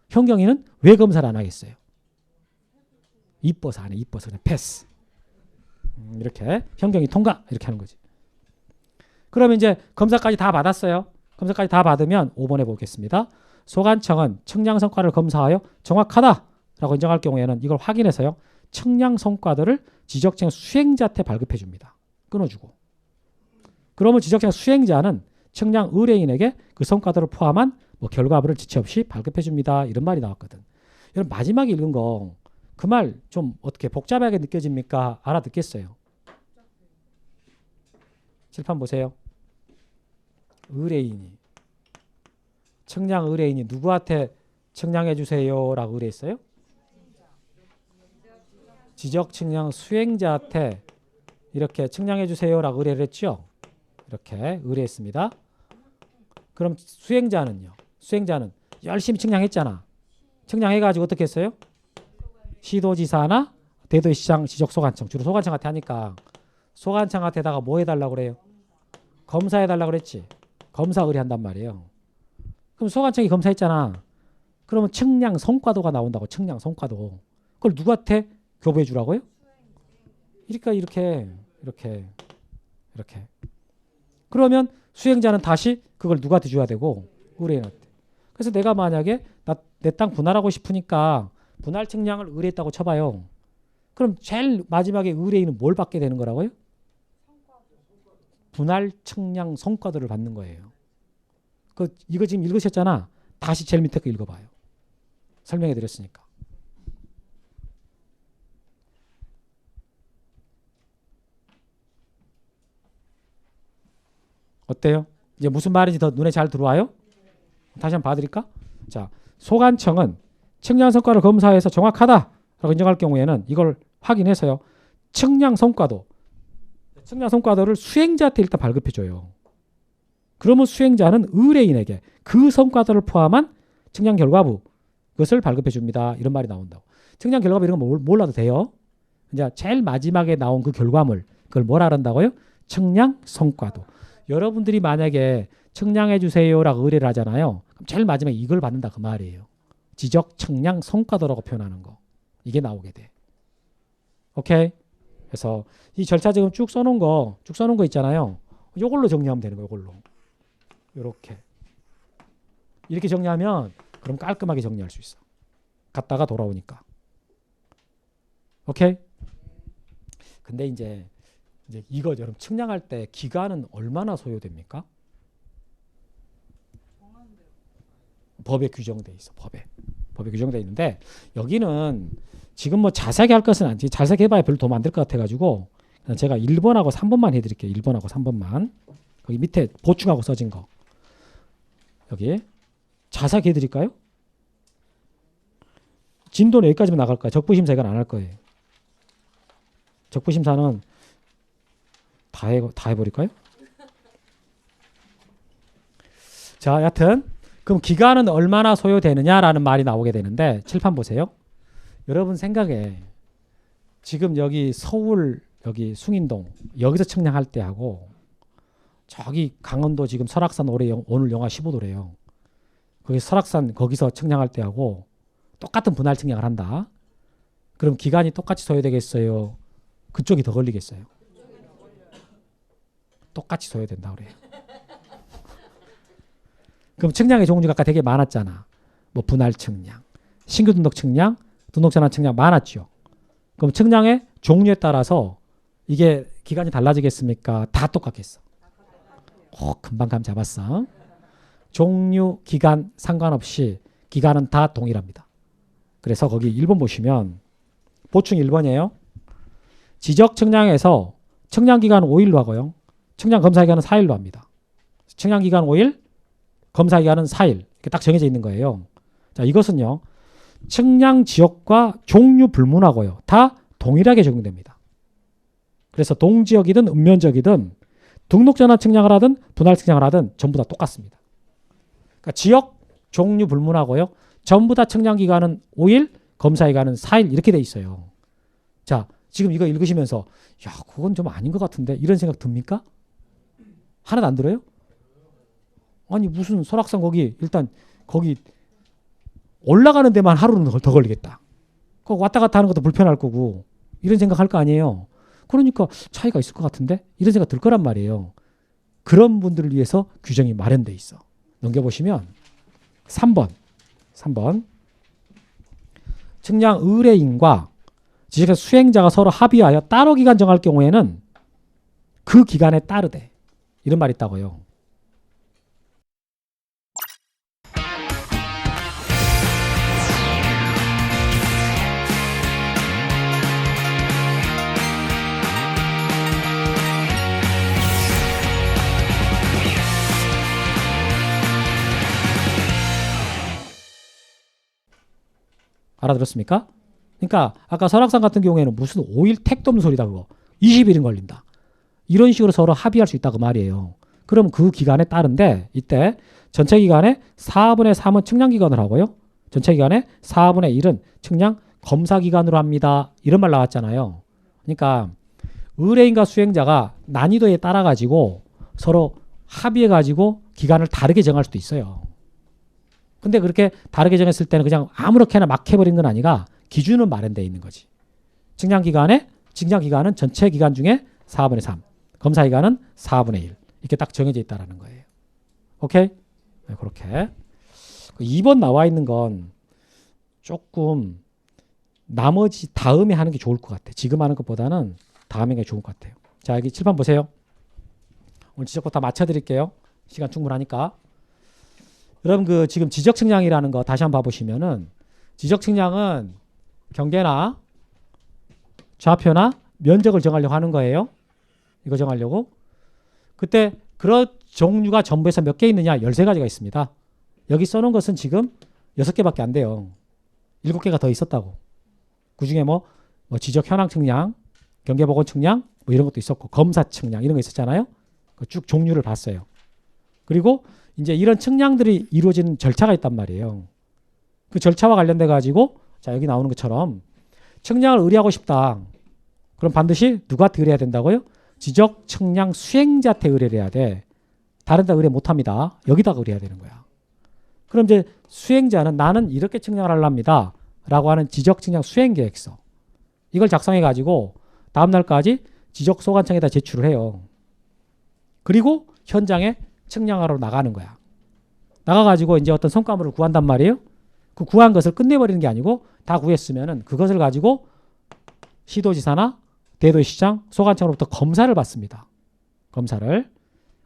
현경이는 왜 검사를 안 하겠어요? 이뻐서 안 해. 이뻐서 그냥 패스. 이렇게 현경이 통과 이렇게 하는 거지. 그러면 이제 검사까지 다 받았어요. 검사까지 다 받으면 5번에 보겠습니다. 소관청은 측량 성과를 검사하여 정확하다라고 인정할 경우에는 이걸 확인해서요, 측량 성과들을 지적청 수행자한테 발급해 줍니다. 끊어주고. 그러면 지적청 수행자는 측량 의뢰인에게 그 성과들을 포함한 뭐 결과물을 지체 없이 발급해 줍니다. 이런 말이 나왔거든. 여러분 마지막에 읽은 거 그 말 좀 어떻게 복잡하게 느껴집니까? 알아듣겠어요? 칠판 보세요. 의뢰인이, 측량 의뢰인이 누구한테 측량해 주세요라고 의뢰했어요? 지적 측량 수행자한테 이렇게 측량해 주세요라고 의뢰를 했죠. 이렇게 의뢰했습니다. 그럼 수행자는요? 수행자는 열심히 측량했잖아. 측량해가지고 어떻게 했어요? 시도지사나 대도시장 지적소관청, 주로 소관청한테 하니까 소관청한테다가 뭐 해달라고 그래요? 검사해달라고 그랬지. 검사 의뢰한단 말이에요. 그럼 소관청이 검사했잖아. 그러면 측량 성과도가 나온다고. 측량 성과도. 그걸 누구한테 교부해 주라고요? 그러니까 이렇게. 그러면 수행자는 다시 그걸 누구한테 줘야 되고? 의뢰인한테. 그래서 내가 만약에 내 땅 분할하고 싶으니까 분할 측량을 의뢰했다고 쳐봐요. 그럼 제일 마지막에 의뢰인은 뭘 받게 되는 거라고요? 분할 측량 성과들을 받는 거예요. 이거 지금 읽으셨잖아. 다시 제일 밑에 거 읽어봐요. 설명해 드렸으니까. 어때요? 이제 무슨 말인지 더 눈에 잘 들어와요? 다시 한번 봐드릴까? 자, 소관청은 측량 성과를 검사해서 정확하다라고 인정할 경우에는 이걸 확인해서요, 측량 성과도를 수행자한테 일단 발급해줘요. 그러면 수행자는 의뢰인에게 그 성과도를 포함한 측량 결과부 그것을 발급해줍니다. 이런 말이 나온다고. 측량 결과부 이런 거 몰라도 돼요. 이제 제일 마지막에 나온 그 결과물, 그걸 뭐라 한다고요? 측량 성과도. 여러분들이 만약에 측량해 주세요라고 의뢰를 하잖아요. 그럼 제일 마지막에 이걸 받는다 그 말이에요. 지적 측량 성과도라고 표현하는 거. 이게 나오게 돼. 오케이? 그래서 이 절차 지금 쭉 써놓은 거 있잖아요. 요걸로 정리하면 되는 거예요. 요걸로. 이렇게 정리하면 그럼 깔끔하게 정리할 수 있어. 갔다가 돌아오니까. 오케이? 근데 이제 이거 여러분 측량할 때 기간은 얼마나 소요됩니까? 법에 규정돼 있어. 법에 규정돼 있는데 여기는 지금 뭐 자세하게 할 것은 아니지. 자세하게 해봐야 별로 도움 안 될 것 같아가지고 제가 1번하고 3번만 해드릴게요. 1번하고 3번만. 거기 밑에 보충하고 써진 거. 여기 자세하게 해드릴까요? 진도는 여기까지만 나갈 거예요. 적부심사 이건 안 할 거예요. 적부심사는 다 해버릴까요? 자, 여하튼 그럼 기간은 얼마나 소요되느냐라는 말이 나오게 되는데 칠판 보세요. 여러분 생각에 지금 여기 서울 여기 숭인동 여기서 측량할 때 하고 저기 강원도 지금 설악산 오늘 영하 15도래요. 거기 설악산 거기서 측량할 때 하고 똑같은 분할 측량을 한다. 그럼 기간이 똑같이 소요되겠어요? 그쪽이 더 걸리겠어요? 똑같이 소요된다 그래요. 그럼 측량의 종류가 아까 되게 많았잖아. 뭐 분할 측량, 신규 등록 측량, 등록 전환 측량 많았죠. 그럼 측량의 종류에 따라서 이게 기간이 달라지겠습니까? 다 똑같겠어. 금방 감 잡았어. 종류, 기간 상관없이 기간은 다 동일합니다. 그래서 거기 1번 보시면 보충 1번이에요. 지적 측량에서 측량 기간은 5일로 하고요. 측량 검사 기간은 4일로 합니다. 측량 기간 5일, 검사 기간은 4일. 이렇게 딱 정해져 있는 거예요. 자, 이것은요. 측량 지역과 종류 불문하고요. 다 동일하게 적용됩니다. 그래서 동지역이든 읍면적이든 등록 전환 측량을 하든 분할 측량을 하든 전부 다 똑같습니다. 그러니까 지역, 종류 불문하고요. 전부 다 측량 기간은 5일, 검사 기간은 4일 이렇게 돼 있어요. 자, 지금 이거 읽으시면서 야, 그건 좀 아닌 것 같은데 이런 생각 듭니까? 하나도 안 들어요? 아니 무슨 설악산 거기 일단 거기 올라가는 데만 하루는 더 걸리겠다. 거기 왔다 갔다 하는 것도 불편할 거고 이런 생각 할 거 아니에요. 그러니까 차이가 있을 것 같은데 이런 생각 들 거란 말이에요. 그런 분들을 위해서 규정이 마련돼 있어. 넘겨보시면 3번 측량 의뢰인과 지적 수행자가 서로 합의하여 따로 기간 정할 경우에는 그 기간에 따르되 이런 말이 있다고요. 알아들었습니까? 그러니까 아까 설악산 같은 경우에는 무슨 5일 택도 없는 소리다 그거. 20일은 걸린다. 이런 식으로 서로 합의할 수 있다 그 말이에요. 그럼 그 기간에 따른데 이때 전체 기간의 4분의 3은 측량 기간으로 하고요. 전체 기간의 4분의 1은 측량 검사 기간으로 합니다. 이런 말 나왔잖아요. 그러니까 의뢰인과 수행자가 난이도에 따라 가지고 서로 합의해 가지고 기간을 다르게 정할 수도 있어요. 근데 그렇게 다르게 정했을 때는 그냥 아무렇게나 막 해버린 건 아니라 기준은 마련되어 있는 거지. 측량 기간은 전체 기간 중에 4분의 3, 검사 기간은 4분의 1 이렇게 딱 정해져 있다라는 거예요. 오케이? 네, 그렇게 2번 나와 있는 건 조금 나머지 다음에 하는 게 좋을 것 같아. 지금 하는 것보다는 다음에 하는 게 좋을 것 같아요. 자, 여기 칠판 보세요. 오늘 지적부 다 맞춰드릴게요. 시간 충분하니까. 여러분 그 지금 지적 측량이라는 거 다시 한번 봐보시면은 지적 측량은 경계나 좌표나 면적을 정하려고 하는 거예요. 이거 정하려고. 그때 그런 종류가 전부에서 몇 개 있느냐? 13가지가 있습니다. 여기 써놓은 것은 지금 6개밖에 안 돼요. 7개가 더 있었다고. 그중에 뭐 지적 현황 측량, 경계보건 측량 뭐 이런 것도 있었고 검사 측량 이런 거 있었잖아요. 쭉 종류를 봤어요. 그리고 이제 이런 측량들이 이루어지는 절차가 있단 말이에요. 그 절차와 관련돼 가지고 자 여기 나오는 것처럼 측량을 의뢰하고 싶다. 그럼 반드시 누구한테 의뢰해야 된다고요? 지적 측량 수행자한테 의뢰를 해야 돼. 다른 데 의뢰 못합니다. 여기다가 의뢰해야 되는 거야. 그럼 이제 수행자는 나는 이렇게 측량을 하랍니다. 라고 하는 지적 측량 수행 계획서. 이걸 작성해 가지고 다음 날까지 지적 소관청에다 제출을 해요. 그리고 현장에 측량하러 나가는 거야. 나가가지고 이제 어떤 성과물을 구한단 말이에요. 그 구한 것을 끝내버리는 게 아니고 다 구했으면은 그것을 가지고 시도지사나 대도시장, 소관청으로부터 검사를 받습니다. 검사를.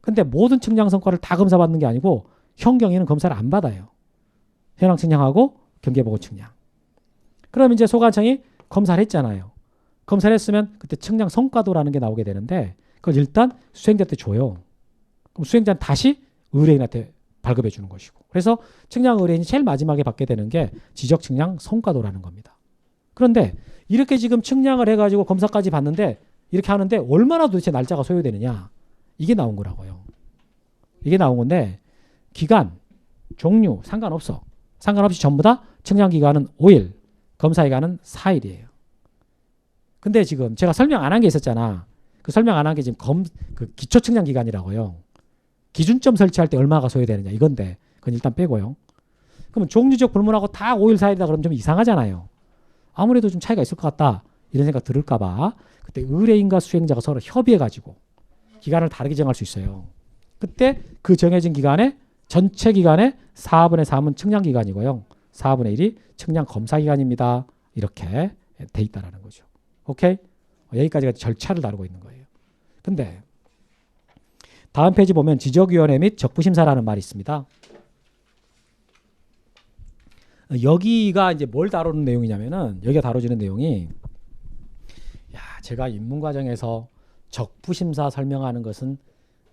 근데 모든 측량 성과를 다 검사받는 게 아니고 현경에는 검사를 안 받아요. 현황 측량하고 경계보고 측량. 그럼 이제 소관청이 검사를 했잖아요. 검사를 했으면 그때 측량 성과도라는 게 나오게 되는데 그걸 일단 수행자한테 줘요. 그럼 수행자는 다시 의뢰인한테 발급해 주는 것이고. 그래서 측량 의뢰인이 제일 마지막에 받게 되는 게 지적 측량 성과도라는 겁니다. 그런데 이렇게 지금 측량을 해가지고 검사까지 받는데 이렇게 하는데 얼마나 도대체 날짜가 소요되느냐. 이게 나온 거라고요. 이게 나온 건데 기간, 종류 상관없어. 상관없이 전부 다 측량 기간은 5일, 검사 기간은 4일이에요. 근데 지금 제가 설명 안 한 게 있었잖아. 그 설명 안 한 게 지금 그 기초 측량 기간이라고요. 기준점 설치할 때 얼마가 소요되느냐 이건데 그건 일단 빼고요. 그러면 종류적 불문하고 다 5일 4일이다 그러면 좀 이상하잖아요. 아무래도 좀 차이가 있을 것 같다 이런 생각 들을까 봐 그때 의뢰인과 수행자가 서로 협의해가지고 기간을 다르게 정할 수 있어요. 그때 그 정해진 기간에 전체 기간의 4분의 3은 측량 기간이고요. 4분의 1이 측량 검사 기간입니다. 이렇게 돼 있다라는 거죠. 오케이? 여기까지가 절차를 다루고 있는 거예요. 근데 다음 페이지 보면 지적위원회 및 적부심사라는 말이 있습니다. 여기가 이제 뭘 다루는 내용이냐면은 여기가 다뤄지는 내용이 제가 입문 과정에서 적부심사 설명하는 것은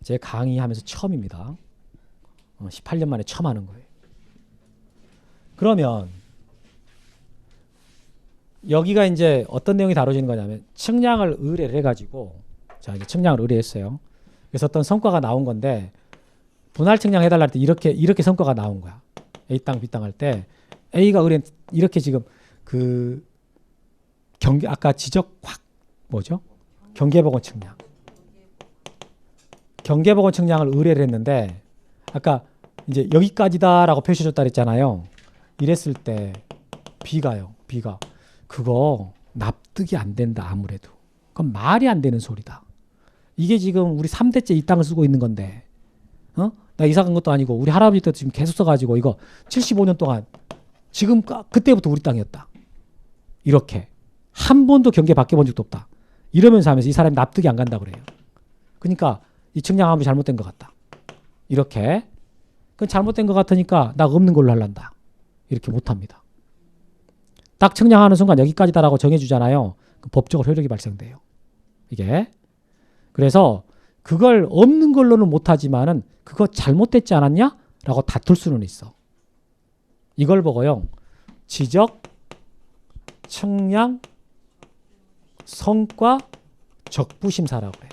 제 강의하면서 처음입니다. 18년 만에 처음 하는 거예요. 그러면 여기가 이제 어떤 내용이 다뤄지는 거냐면 측량을 의뢰를 해가지고 자 이제 측량을 의뢰했어요. 그래서 어떤 성과가 나온 건데 분할 측량 해달라 할 때 이렇게 성과가 나온 거야. A 땅 B 땅 할 때 A가 의뢰 이렇게 지금 그 아까 뭐죠? 경계보건 측량. 경계보건 측량을 의뢰를 했는데 아까 이제 여기까지다라고 표시해줬다 그랬잖아요. 이랬을 때 B가 그거 납득이 안 된다 아무래도. 그건 말이 안 되는 소리다. 이게 지금 우리 3대째 이 땅을 쓰고 있는 건데 나 이사 간 것도 아니고 우리 할아버지 때도 지금 계속 써가지고 이거 75년 동안 지금 그때부터 우리 땅이었다. 이렇게 한 번도 경계 바뀌어본 적도 없다. 이러면서 하면서 이 사람이 납득이 안 간다 그래요. 그러니까 이 측량함이 잘못된 것 같다. 이렇게 그건 잘못된 것 같으니까 나 없는 걸로 할란다. 이렇게 못합니다. 딱 측량하는 순간 여기까지다라고 정해주잖아요. 그 법적으로 효력이 발생돼요. 이게 그래서 그걸 없는 걸로는 못하지만은 그거 잘못됐지 않았냐? 라고 다툴 수는 있어. 이걸 보고요. 지적, 측량, 성과, 적부심사라고 그래.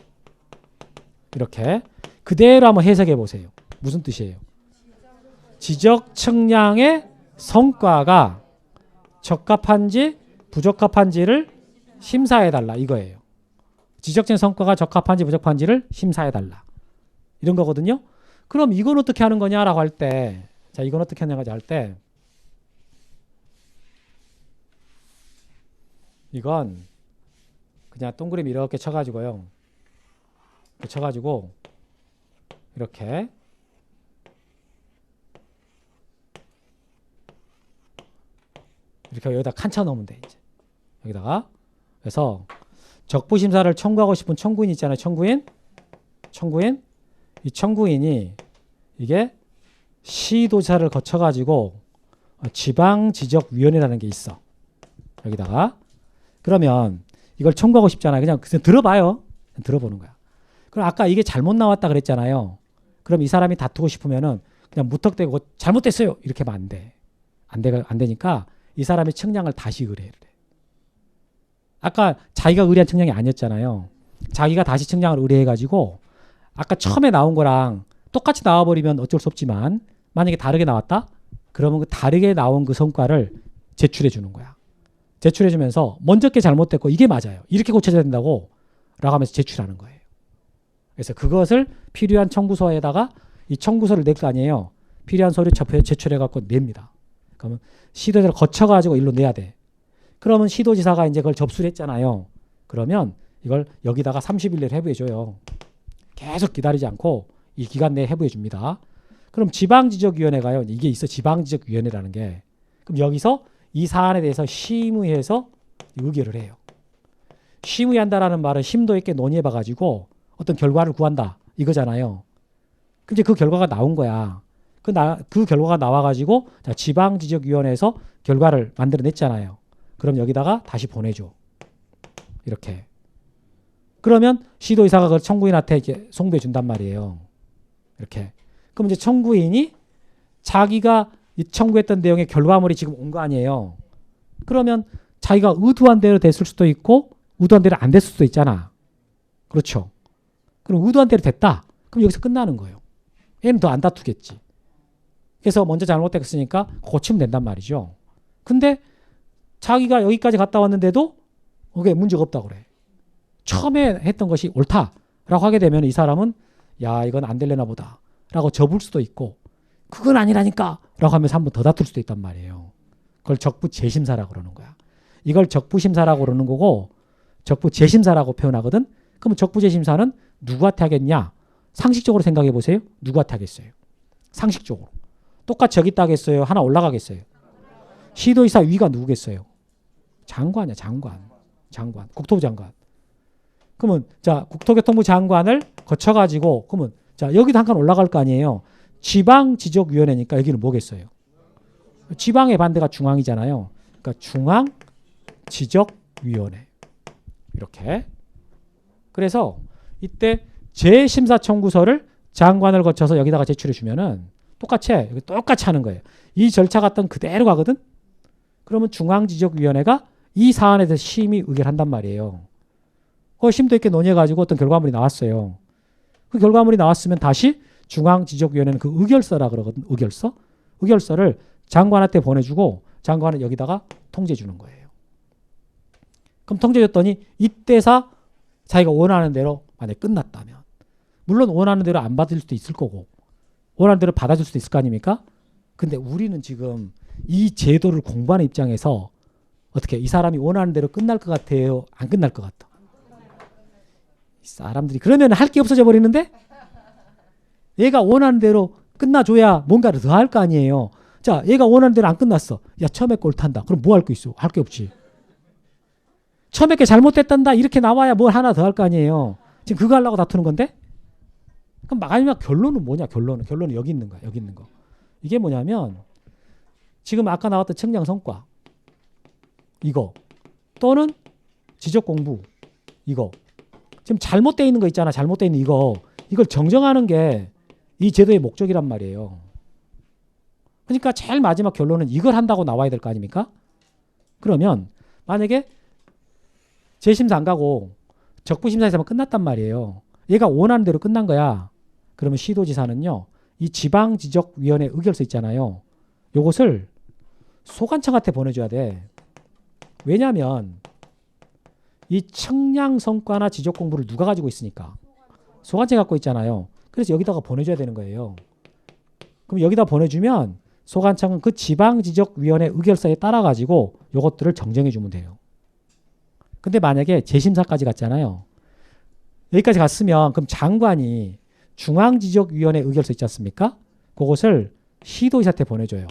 이렇게 그대로 한번 해석해 보세요. 무슨 뜻이에요? 지적, 측량의 성과가 적합한지 부적합한지를 심사해달라 이거예요. 지적된 성과가 적합한지 부적합한지를 심사해달라. 이런 거거든요. 그럼 이건 어떻게 하는 거냐라고 할 때, 자, 이건 어떻게 하냐고 할 때, 이건 그냥 동그라미 이렇게 쳐가지고요. 쳐가지고 이렇게 여기다 칸 쳐 넣으면 돼 이제 여기다가. 그래서 적부심사를 청구하고 싶은 청구인 있잖아요. 청구인 이 청구인이 이게 시도사를 거쳐가지고 지방지적위원회라는 게 있어. 여기다가 그러면 이걸 청구하고 싶잖아요. 그냥 들어봐요. 들어보는 거야. 그럼 아까 이게 잘못 나왔다 그랬잖아요. 그럼 이 사람이 다투고 싶으면은 그냥 무턱대고 잘못됐어요 이렇게 하면 안 돼. 안 되니까 이 사람이 측량을 다시 의뢰를 해. 아까 자기가 의뢰한 측량이 아니었잖아요. 자기가 다시 측량을 의뢰해가지고 아까 처음에 나온 거랑 똑같이 나와버리면 어쩔 수 없지만 만약에 다르게 나왔다? 그러면 그 다르게 나온 그 성과를 제출해 주는 거야. 제출해 주면서 먼저 게 잘못됐고 이게 맞아요. 이렇게 고쳐져야 된다고 라고 하면서 제출하는 거예요. 그래서 그것을 필요한 청구서에다가 이 청구서를 낼 거 아니에요. 필요한 서류 제출해 갖고 냅니다. 그러면 시도지사를 거쳐가지고 일로 내야 돼. 그러면 시도지사가 이제 그걸 접수를 했잖아요. 그러면 이걸 여기다가 30일 내로 해부해줘요. 계속 기다리지 않고 이 기간 내에 해부해줍니다. 그럼 지방지적위원회가요. 이게 있어. 지방지적위원회라는 게. 그럼 여기서 이 사안에 대해서 심의해서 의결을 해요. 심의한다라는 말은 심도 있게 논의해봐가지고 어떤 결과를 구한다. 이거잖아요. 그럼 이제 그 결과가 나온 거야. 그 결과가 나와가지고 자, 지방지적위원회에서 결과를 만들어냈잖아요. 그럼 여기다가 다시 보내줘. 이렇게. 그러면 시도의사가 그 청구인한테 이렇게 송부해 준단 말이에요. 이렇게. 그럼 이제 청구인이 자기가 이 청구했던 내용의 결과물이 지금 온 거 아니에요. 그러면 자기가 의도한 대로 됐을 수도 있고 의도한 대로 안 됐을 수도 있잖아. 그렇죠. 그럼 의도한 대로 됐다. 그럼 여기서 끝나는 거예요. 얘는 더 안 다투겠지. 그래서 먼저 잘못됐으니까 고치면 된단 말이죠. 근데 자기가 여기까지 갔다 왔는데도 그게 문제가 없다고 그래. 처음에 했던 것이 옳다라고 하게 되면 이 사람은 야 이건 안 될래나 보다 라고 접을 수도 있고 그건 아니라니까 라고 하면서 한 번 더 다툴 수도 있단 말이에요. 그걸 적부재심사라고 그러는 거야. 이걸 적부심사라고 그러는 거고 적부재심사라고 표현하거든. 그럼 적부재심사는 누구한테 하겠냐? 상식적으로 생각해 보세요. 누구한테 하겠어요? 상식적으로. 똑같이 여기 있다 하겠어요? 하나 올라가겠어요? 시도지사 위가 누구겠어요? 장관이야, 장관. 국토부 장관. 그러면 자 국토교통부 장관을 거쳐가지고 그러면 자 여기도 한 칸 올라갈 거 아니에요. 지방지적위원회니까 여기는 뭐겠어요? 지방의 반대가 중앙이잖아요. 그러니까 중앙지적위원회 이렇게. 그래서 이때 재심사 청구서를 장관을 거쳐서 여기다가 제출해 주면은 똑같이 하는 거예요. 이 절차 같던 그대로 가거든. 그러면 중앙지적위원회가 이 사안에 대해서 심의 의결한단 말이에요. 심도 있게 논의해가지고 어떤 결과물이 나왔어요. 그 결과물이 나왔으면 다시 중앙지적위원회는 그 의결서라 그러거든. 의결서를 장관한테 보내주고 장관은 여기다가 통지해 주는 거예요. 그럼 통지해 줬더니 이때사 자기가 원하는 대로 만약에 끝났다면 물론 원하는 대로 안 받을 수도 있을 거고 원하는 대로 받아줄 수도 있을 거 아닙니까? 근데 우리는 지금 이 제도를 공부하는 입장에서 어떻게 이 사람이 원하는 대로 끝날 것 같아요? 안 끝날 것 같아? 이 사람들이 그러면 할 게 없어져 버리는데 얘가 원하는 대로 끝나줘야 뭔가를 더 할 거 아니에요. 자, 얘가 원하는 대로 안 끝났어. 야, 처음에 걸 탄다. 그럼 뭐 할 거 있어? 할 게 없지. 처음에 게 잘못됐단다. 이렇게 나와야 뭘 하나 더 할 거 아니에요. 지금 그거 하려고 다투는 건데? 그럼 마지막 결론은 뭐냐? 결론은 여기 있는 거야. 여기 있는 거. 이게 뭐냐면 지금 아까 나왔던 측량 성과 이거 또는 지적 공부 이거 지금 잘못되어 있는 거 있잖아. 잘못되어 있는 이걸 정정하는 게 이 제도의 목적이란 말이에요. 그러니까 제일 마지막 결론은 이걸 한다고 나와야 될 거 아닙니까? 그러면 만약에 재심사 안 가고 적부심사에서만 끝났단 말이에요. 얘가 원하는 대로 끝난 거야. 그러면 시도지사는요. 이 지방지적위원회 의결서 있잖아요. 요것을 소관청한테 보내줘야 돼. 왜냐하면 이 측량 성과나 지적 공부를 누가 가지고 있으니까 소관청이 갖고 있잖아요. 그래서 여기다가 보내줘야 되는 거예요. 그럼 여기다 보내주면 소관청은 그 지방지적위원회 의결서에 따라 가지고 요것들을 정정해 주면 돼요. 근데 만약에 재심사까지 갔잖아요. 여기까지 갔으면 그럼 장관이 중앙지적위원회 의결서 있지 않습니까? 그것을 시도지사한테 보내줘요.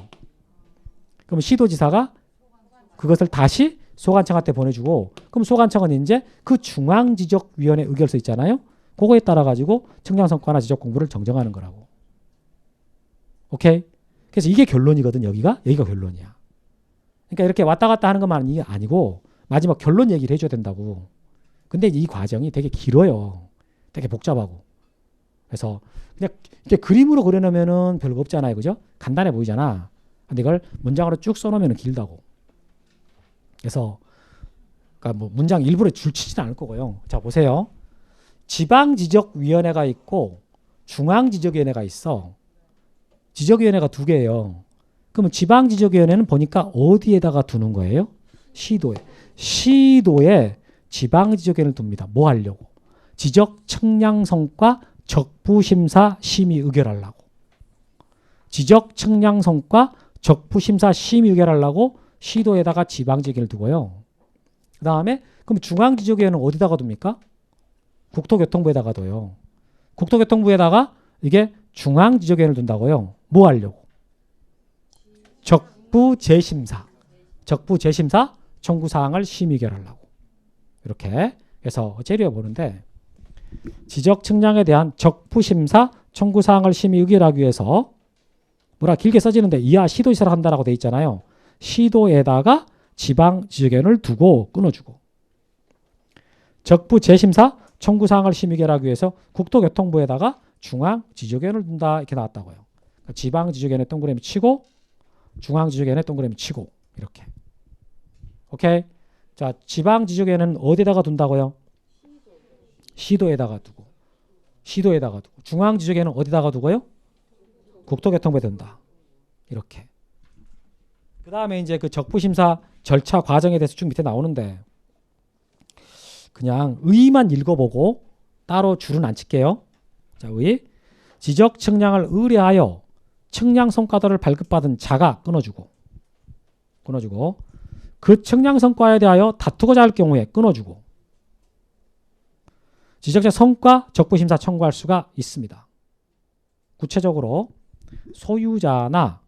그럼 시도지사가 그것을 다시 소관청한테 보내주고 그럼 소관청은 이제 그 중앙지적위원회 의결서 있잖아요. 그거에 따라 가지고 측량성과나 지적 공부를 정정하는 거라고. 오케이? 그래서 이게 결론이거든. 여기가 결론이야. 그러니까 이렇게 왔다 갔다 하는 것만 이게 아니고 마지막 결론 얘기를 해줘야 된다고. 근데 이 과정이 되게 길어요. 되게 복잡하고. 그래서 그냥 이렇게 그림으로 그려놓으면은 별거 없잖아요. 그죠? 간단해 보이잖아. 근데 이걸 문장으로 쭉 써놓으면 길다고. 그래서 그러니까 뭐 문장 일부러 줄치지는 않을 거고요. 자 보세요. 지방지적위원회가 있고 중앙지적위원회가 있어. 지적위원회가 두 개예요. 그러면 지방지적위원회는 보니까 어디에다가 두는 거예요? 시도에 지방지적위원회를 둡니다. 뭐 하려고? 지적 측량 성과 적부심사 심의 의결하려고. 지적 측량 성과 적부심사 심의 의결하려고 시도에다가 지방지적위원회를 두고요. 그 다음에 그럼 중앙지적위원회는 어디다가 둡니까? 국토교통부에다가 둬요. 국토교통부에다가 이게 중앙지적위원회를 둔다고요. 뭐 하려고? 적부재심사 청구사항을 심의결하려고. 이렇게 해서 재료에 보는데 지적 측량에 대한 적부심사 청구사항을 심의 의결하기 위해서 뭐라 길게 써지는데 이하 시도지사를 한다라고 돼 있잖아요. 시도에다가 지방지적위원회를 두고 끊어주고 적부재심사 청구사항을 심의결하기 위해서 국토교통부에다가 중앙지적위원회를 둔다 이렇게 나왔다고요. 그러니까 지방지적위원회 동그라미 치고 중앙지적위원회 동그라미 치고 이렇게. 오케이. 자, 지방지적위원회는 어디에다가 둔다고요? 시도에다가 두고 중앙지적에는 어디다가 두고요? 국토교통부에 둔다. 이렇게. 그 다음에 이제 그 적부심사 절차 과정에 대해서 쭉 밑에 나오는데 그냥 의의만 읽어보고 따로 줄은 안 칠게요. 자, 의 지적 측량을 의뢰하여 측량 성과들을 발급받은 자가 끊어주고 그 측량 성과에 대하여 다투고자 할 경우에 끊어주고 지적자 성과 적부심사 청구할 수가 있습니다. 구체적으로 소유자나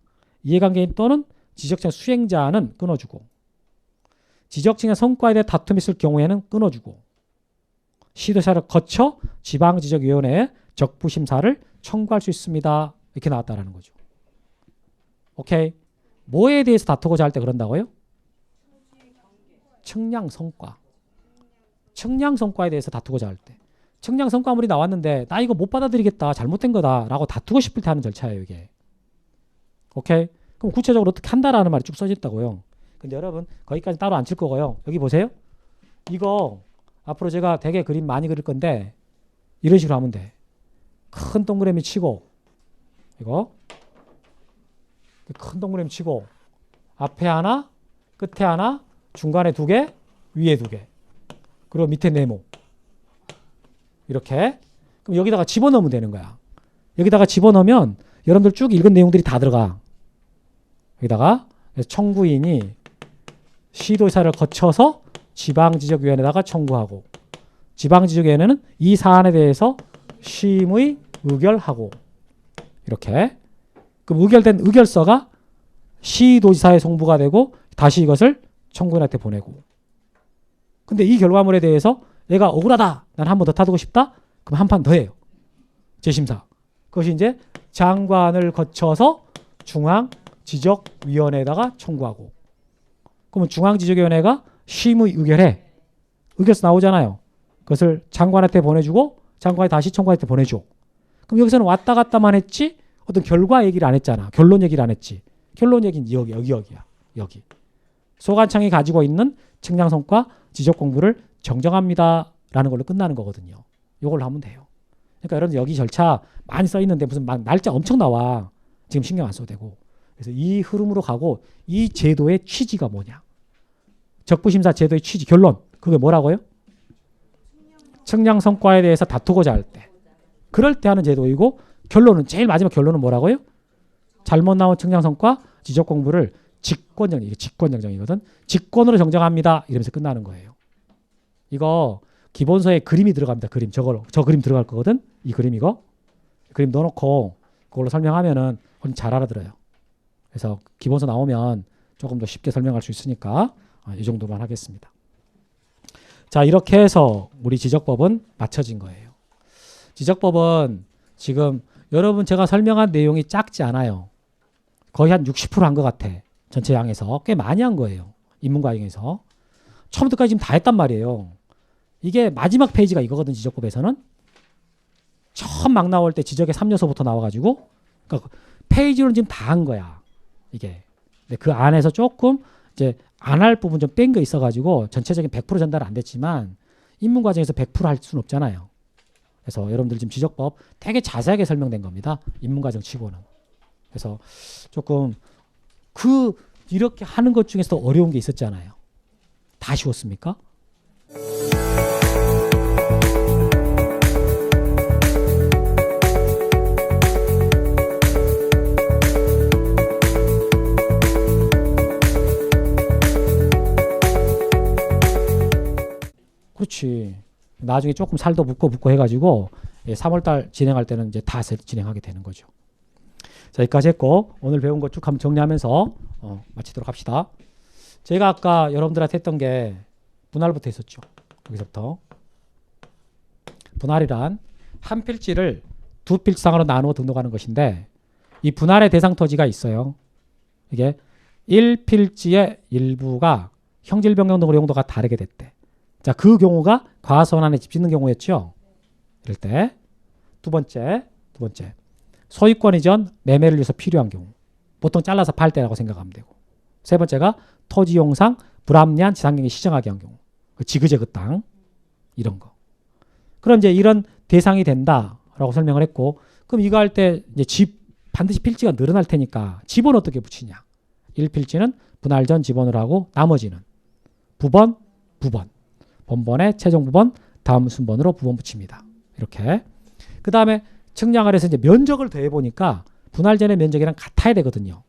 이해관계인 또는 지적자 수행자는 끊어주고 지적층의 성과에 대해 다툼이 있을 경우에는 끊어주고 시도사를 거쳐 지방지적위원회에 적부심사를 청구할 수 있습니다. 이렇게 나왔다라는 거죠. 오케이. 뭐에 대해서 다투고자 할 때 그런다고요? 측량 성과. 측량 성과에 대해서 다투고자 할 때. 측량 성과물이 나왔는데 나 이거 못 받아들이겠다. 잘못된 거다라고 다투고 싶을 때 하는 절차예요, 이게. 오케이. 그럼 구체적으로 어떻게 한다라는 말이 쭉 써졌다고요. 근데 여러분 거기까지 따로 안 칠 거고요. 여기 보세요. 이거 앞으로 제가 되게 그림 많이 그릴 건데 이런 식으로 하면 돼. 큰 동그라미 치고 이거 큰 동그라미 치고 앞에 하나, 끝에 하나, 중간에 두 개, 위에 두 개. 그리고 밑에 네모. 이렇게. 그럼 여기다가 집어넣으면 되는 거야. 여기다가 집어넣으면 여러분들 쭉 읽은 내용들이 다 들어가. 여기다가 청구인이 시도의사를 거쳐서 지방지적위원회에다가 청구하고 지방지적위원회는 이 사안에 대해서 심의 의결하고 이렇게 그럼 의결된 의결서가 시도지사에 송부가 되고 다시 이것을 청구인한테 보내고 근데 이 결과물에 대해서 얘가 억울하다 난 한 번 더 타두고 싶다 그럼 한 판 더 해요. 재심사. 그것이 이제 장관을 거쳐서 중앙지적위원회에다가 청구하고 그러면 중앙지적위원회가 심의 의결해. 의결서 나오잖아요. 그것을 장관한테 보내주고 장관이 다시 청구한테 보내줘. 그럼 여기서는 왔다 갔다만 했지 어떤 결과 얘기를 안 했잖아. 결론 얘기를 안 했지. 결론 얘기는 여기야. 여기. 소관청이 가지고 있는 측량성과 지적공부를 정정합니다. 라는 걸로 끝나는 거거든요. 이걸로 하면 돼요. 그러니까 여러분 여기 절차 많이 써 있는데 무슨 날짜 엄청 나와. 지금 신경 안 써도 되고. 그래서 이 흐름으로 가고 이 제도의 취지가 뭐냐. 적부심사 제도의 취지, 결론. 그게 뭐라고요? 측량 성과에 대해서 다투고자 할 때. 그럴 때 하는 제도이고 결론은 제일 마지막 결론은 뭐라고요? 잘못 나온 측량 성과 지적 공부를 직권정정, 이게 직권정정이거든. 직권으로 정정합니다. 이러면서 끝나는 거예요. 이거 기본서에 그림이 들어갑니다. 그림. 저 그림 들어갈 거거든. 이 그림 이거. 그림 넣어놓고 그걸로 설명하면은 잘 알아들어요. 그래서 기본서 나오면 조금 더 쉽게 설명할 수 있으니까 이 정도만 하겠습니다. 자, 이렇게 해서 우리 지적법은 마쳐진 거예요. 지적법은 지금 여러분 제가 설명한 내용이 작지 않아요. 거의 한 60% 한 것 같아. 전체 양에서. 꽤 많이 한 거예요. 입문과정에서. 처음부터까지 지금 다 했단 말이에요. 이게 마지막 페이지가 이거거든. 지적법에서는. 처음 막 나올 때 지적의 3요소부터 나와가지고 그러니까 페이지로는 지금 다 한 거야. 이게. 근데 그 안에서 조금 이제 안 할 부분 좀 뺀 거 있어가지고 전체적인 100% 전달은 안 됐지만 입문 과정에서 100% 할 수는 없잖아요. 그래서 여러분들 지금 지적법 되게 자세하게 설명된 겁니다. 입문 과정 치고는. 그래서 조금 이렇게 하는 것 중에서도 어려운 게 있었잖아요. 다 쉬웠습니까? 그렇지. 나중에 조금 살도 붙고 해가지고 3월달 진행할 때는 이제 다 진행하게 되는 거죠. 자, 여기까지 했고 오늘 배운 거 쭉 한번 정리하면서 마치도록 합시다. 제가 아까 여러분들한테 했던 게 분할부터 했었죠. 여기서부터. 분할이란 한 필지를 두 필지상으로 나누어 등록하는 것인데 이 분할의 대상 토지가 있어요. 이게 1필지의 일부가 형질 변경 등으로 용도가 다르게 됐대. 자, 그 경우가 과수원 안에 집 짓는 경우였죠. 이럴 때 두 번째 소유권 이전 매매를 위해서 필요한 경우 보통 잘라서 팔 때라고 생각하면 되고 세 번째가 토지용상 불합리한 지상경에 시정하게 한 경우 지그재그 땅 이런 거. 그럼 이제 이런 대상이 된다라고 설명을 했고, 그럼 이거 할 때 이제 반드시 필지가 늘어날 테니까 집은 어떻게 붙이냐? 1필지는 분할 전 지번으로 하고 나머지는 부번, 번번의 최종 부번, 다음 순번으로 부번 붙입니다. 이렇게. 그 다음에 측량을 해서 이제 면적을 더해 보니까 분할 전의 면적이랑 같아야 되거든요.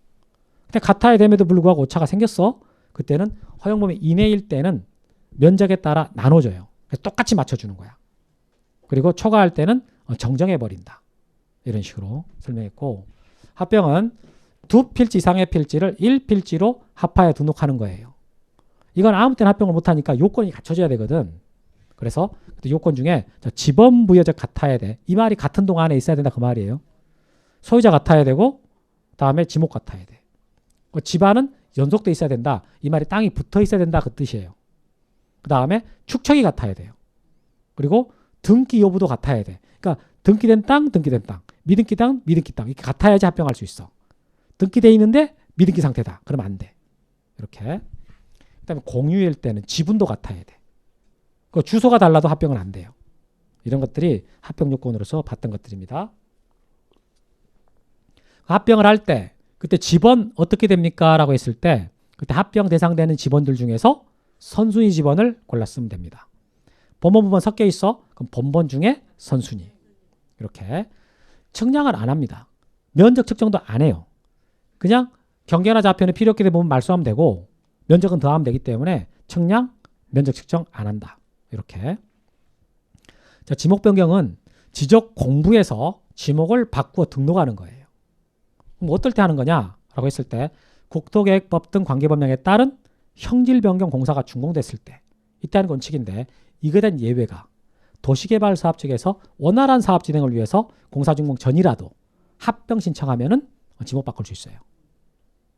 근데 같아야 됨에도 불구하고 오차가 생겼어. 그때는 허용 범위 이내일 때는 면적에 따라 나눠줘요. 똑같이 맞춰주는 거야. 그리고 초과할 때는 정정해 버린다. 이런 식으로 설명했고, 합병은 두 필지 이상의 필지를 1필지로 합하여 등록하는 거예요. 이건 아무 때나 합병을 못하니까 요건이 갖춰져야 되거든. 그래서 요건 중에 지번 부여적 같아야 돼. 이 말이 같은 동 안에 있어야 된다 그 말이에요. 소유자 같아야 되고 다음에 지목 같아야 돼. 집안은 연속돼 있어야 된다. 이 말이 땅이 붙어 있어야 된다 그 뜻이에요. 그 다음에 축척이 같아야 돼요. 그리고 등기 여부도 같아야 돼. 그러니까 등기된 땅, 미등기 땅, 이렇게 같아야지 합병할 수 있어. 등기돼 있는데 미등기 상태다. 그러면 안 돼. 이렇게. 그다음에 공유일 때는 지분도 같아야 돼. 그 주소가 달라도 합병은 안 돼요. 이런 것들이 합병 요건으로서 봤던 것들입니다. 합병을 할 때 그때 지번 어떻게 됩니까? 라고 했을 때 그때 합병 대상되는 지번들 중에서 선순위 지번을 골랐으면 됩니다. 번번 부번 섞여 있어? 그럼 번번 중에 선순위. 이렇게. 측량을 안 합니다. 면적 측정도 안 해요. 그냥 경계나 좌표는 필요 없게 되면 말소하면 되고 면적은 더하면 되기 때문에 측량, 면적 측정 안 한다. 이렇게. 자, 지목 변경은 지적 공부에서 지목을 바꾸어 등록하는 거예요. 그럼 어떨 때 하는 거냐라고 했을 때 국토계획법 등 관계법령에 따른 형질 변경 공사가 준공됐을 때 이때 하는 원칙인데 이거에 대한 예외가 도시개발 사업 측에서 원활한 사업 진행을 위해서 공사 준공 전이라도 합병 신청하면은 지목 바꿀 수 있어요.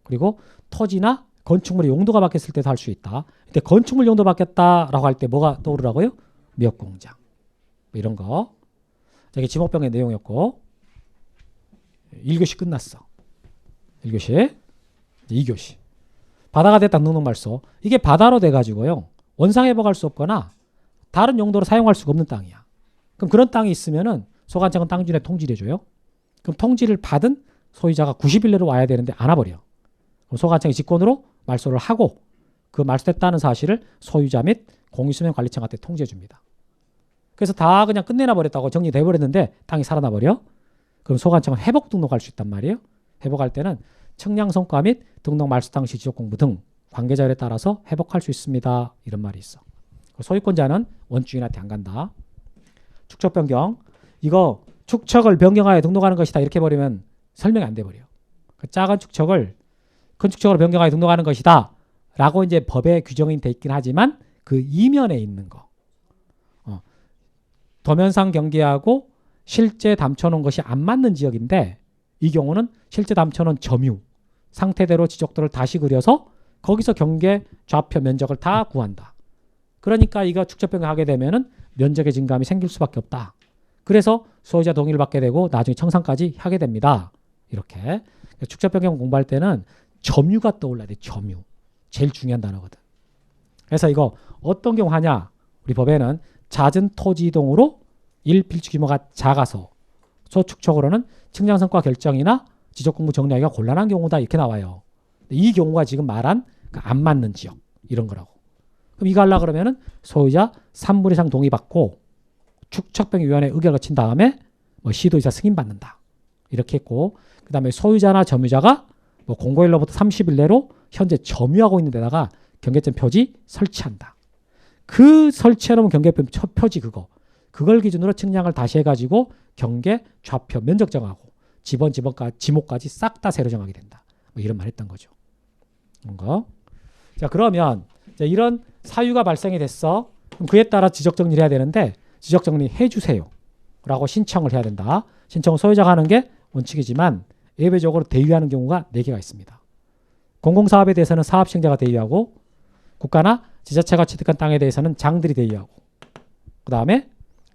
그리고 토지나 건축물의 용도가 바뀌었을 때도 할 수 있다. 이때 건축물 용도 바뀌었다라고 할 때 뭐가 떠오르라고요? 미역공장. 뭐 이런 거. 이게 지목 변경의 내용이었고 1교시 끝났어. 1교시. 2교시. 바다가 됐다 등록 말소. 이게 바다로 돼가지고요. 원상 회복할 수 없거나 다른 용도로 사용할 수가 없는 땅이야. 그럼 그런 땅이 있으면은 소관청은 땅주인에 통지해줘요. 그럼 통지를 받은 소유자가 90일 내로 와야 되는데 안 와버려. 그럼 소관청이 직권으로 말소를 하고 그 말소됐다는 사실을 소유자 및 공유수명관리청한테 통지해줍니다. 그래서 다 그냥 끝내나 버렸다고 정리돼 버렸는데 땅이 살아나 버려. 그럼 소관청은 회복 등록할 수 있단 말이에요. 회복할 때는 측량 성과 및 등록 말소 당시 지적 공부 등 관계자율에 따라서 회복할 수 있습니다. 이런 말이 있어. 소유권자는 원주인한테 안 간다. 축척 변경. 이거 축척을 변경하여 등록하는 것이다. 이렇게 버리면 설명이 안 돼 버려. 그 작은 축척을 큰 축척으로 변경하여 등록하는 것이다. 라고 이제 법에 규정이 돼 있긴 하지만 그 이면에 있는 거. 도면상 경계하고 실제 담쳐놓은 것이 안 맞는 지역인데 이 경우는 실제 담쳐놓은 점유 상태대로 지적도를 다시 그려서 거기서 경계 좌표 면적을 다 구한다. 그러니까 이거 축척 변경하게 되면은 면적의 증감이 생길 수밖에 없다. 그래서 소유자 동의를 받게 되고 나중에 청산까지 하게 됩니다. 이렇게. 축척 변경 공부할 때는 점유가 떠올라야 돼. 점유. 제일 중요한 단어거든. 그래서 이거 어떤 경우 하냐? 우리 법에는 잦은 토지 이동으로 1필지 규모가 작아서 소축척으로는 측량 성과 결정이나 지적 공부 정리하기가 곤란한 경우다. 이렇게 나와요. 이 경우가 지금 말한 안 맞는 지역. 이런 거라고. 그럼 이거 하려고 그러면은 소유자 3분 이상 동의받고 축척변경위원회 의결을 거친 다음에 시도의사 승인받는다. 이렇게 했고 그 다음에 소유자나 점유자가 공고일로부터 30일 내로 현재 점유하고 있는 데다가 경계점 표지 설치한다. 그 설치해놓은 경계점 표지 그걸 기준으로 측량을 다시 해가지고 경계 좌표 면적 정하고 지목까지 싹 다 새로 정하게 된다. 이런 말 했던 거죠. 뭔가. 자, 그러면 이런 사유가 발생이 됐어. 그럼 그에 따라 지적 정리를 해야 되는데 지적 정리 해주세요. 라고 신청을 해야 된다. 신청은 소유자가 하는 게 원칙이지만 예외적으로 대위하는 경우가 4개가 있습니다. 공공사업에 대해서는 사업시행자가 대위하고 국가나 지자체가 취득한 땅에 대해서는 장들이 대위하고 그 다음에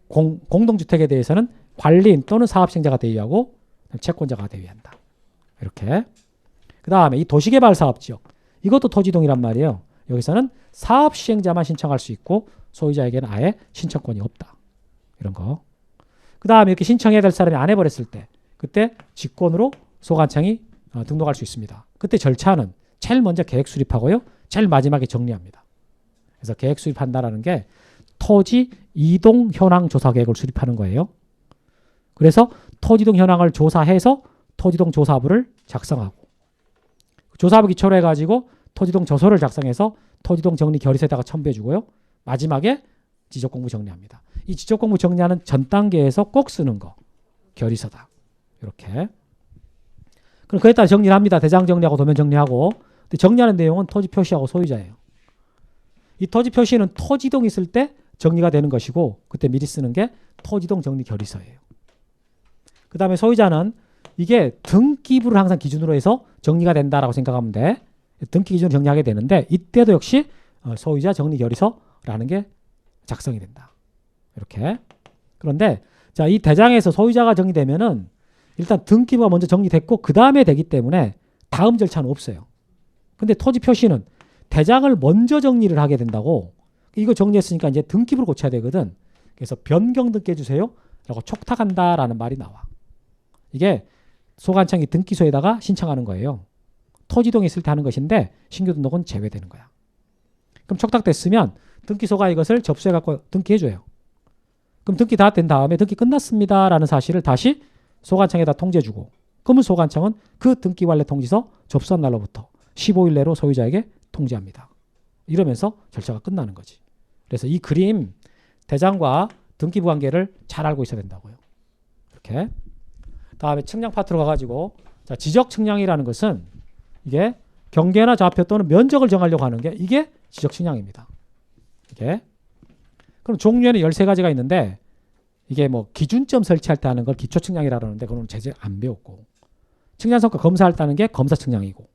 공동주택에 대해서는 관리인 또는 사업시행자가 대위하고 채권자가 대위한다. 이렇게. 그 다음에 이 도시개발사업지역 이것도 토지동이란 말이에요. 여기서는 사업시행자만 신청할 수 있고 소유자에게는 아예 신청권이 없다. 이런 거. 그 다음에 이렇게 신청해야 될 사람이 안 해버렸을 때 그때 직권으로 소관청이 등록할 수 있습니다. 그때 절차는 제일 먼저 계획 수립하고요. 제일 마지막에 정리합니다. 그래서 계획 수립한다라는 게 토지 이동 현황 조사 계획을 수립하는 거예요. 그래서 토지동 현황을 조사해서 토지동 조사부를 작성하고 조사부 기초로 해가지고 토지동 저서를 작성해서 토지동 정리 결의서에다가 첨부해 주고요. 마지막에 지적공부 정리합니다. 이 지적공부 정리하는 전 단계에서 꼭 쓰는 거 결의서다. 이렇게. 그럼 그에 따라 정리를 합니다. 대장 정리하고 도면 정리하고. 근데 정리하는 내용은 토지 표시하고 소유자예요. 이 토지 표시는 토지동 있을 때 정리가 되는 것이고 그때 미리 쓰는 게 토지동 정리 결의서예요. 그 다음에 소유자는 이게 등기부를 항상 기준으로 해서 정리가 된다라고 생각하면 돼. 등기 기준으로 정리하게 되는데 이때도 역시 소유자 정리 결의서라는 게 작성이 된다. 이렇게. 그런데 자, 이 대장에서 소유자가 정리되면은 일단 등기부가 먼저 정리됐고 그 다음에 되기 때문에 다음 절차는 없어요. 근데 토지 표시는 대장을 먼저 정리를 하게 된다고. 이거 정리했으니까 이제 등기부를 고쳐야 되거든. 그래서 변경 등기해 주세요 라고 촉탁한다라는 말이 나와. 이게 소관청이 등기소에다가 신청하는 거예요. 토지동에 있을 때 하는 것인데 신규 등록은 제외되는 거야. 그럼 촉탁됐으면 등기소가 이것을 접수해 갖고 등기해 줘요. 그럼 등기 다 된 다음에 등기 끝났습니다라는 사실을 다시 소관청에다 통지해 주고 그러면 소관청은 그 등기 완료 통지서 접수한 날로부터 15일 내로 소유자에게 통지합니다. 이러면서 절차가 끝나는 거지. 그래서 이 그림 대장과 등기부 관계를 잘 알고 있어야 된다고요. 이렇게. 다음에 측량 파트로 가가지고 자, 지적 측량이라는 것은 이게 경계나 좌표 또는 면적을 정하려고 하는 게 이게 지적 측량입니다. 이게. 그럼 종류에는 13가지가 있는데 이게 뭐 기준점 설치할 때 하는 걸 기초 측량이라 그러는데 그건 제재 안 배웠고 측량 성과 검사할 때 하는 게 검사 측량이고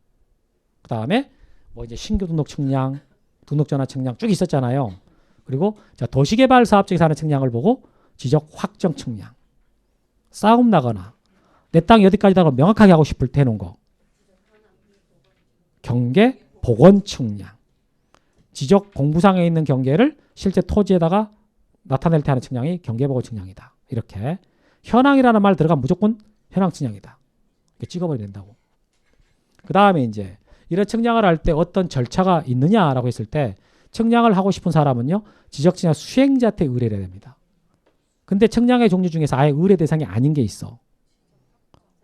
그 다음에 뭐 이제 신규 등록 측량, 등록 전환 측량 쭉 있었잖아요. 그리고 자, 도시개발 사업 쪽에서 하는 측량을 보고 지적 확정 측량. 싸움 나거나 내 땅이 어디까지다고 명확하게 하고 싶을 때 해놓은 거. 경계 복원 측량. 지적 공부상에 있는 경계를 실제 토지에다가 나타낼 때 하는 측량이 경계 복원 측량이다. 이렇게. 현황이라는 말 들어가면 무조건 현황 측량이다. 이렇게 찍어버려야 된다고. 그 다음에 이제 이런 측량을 할 때 어떤 절차가 있느냐라고 했을 때 측량을 하고 싶은 사람은요. 지적 측량 수행자한테 의뢰를 해야 됩니다. 근데 측량의 종류 중에서 아예 의뢰 대상이 아닌 게 있어.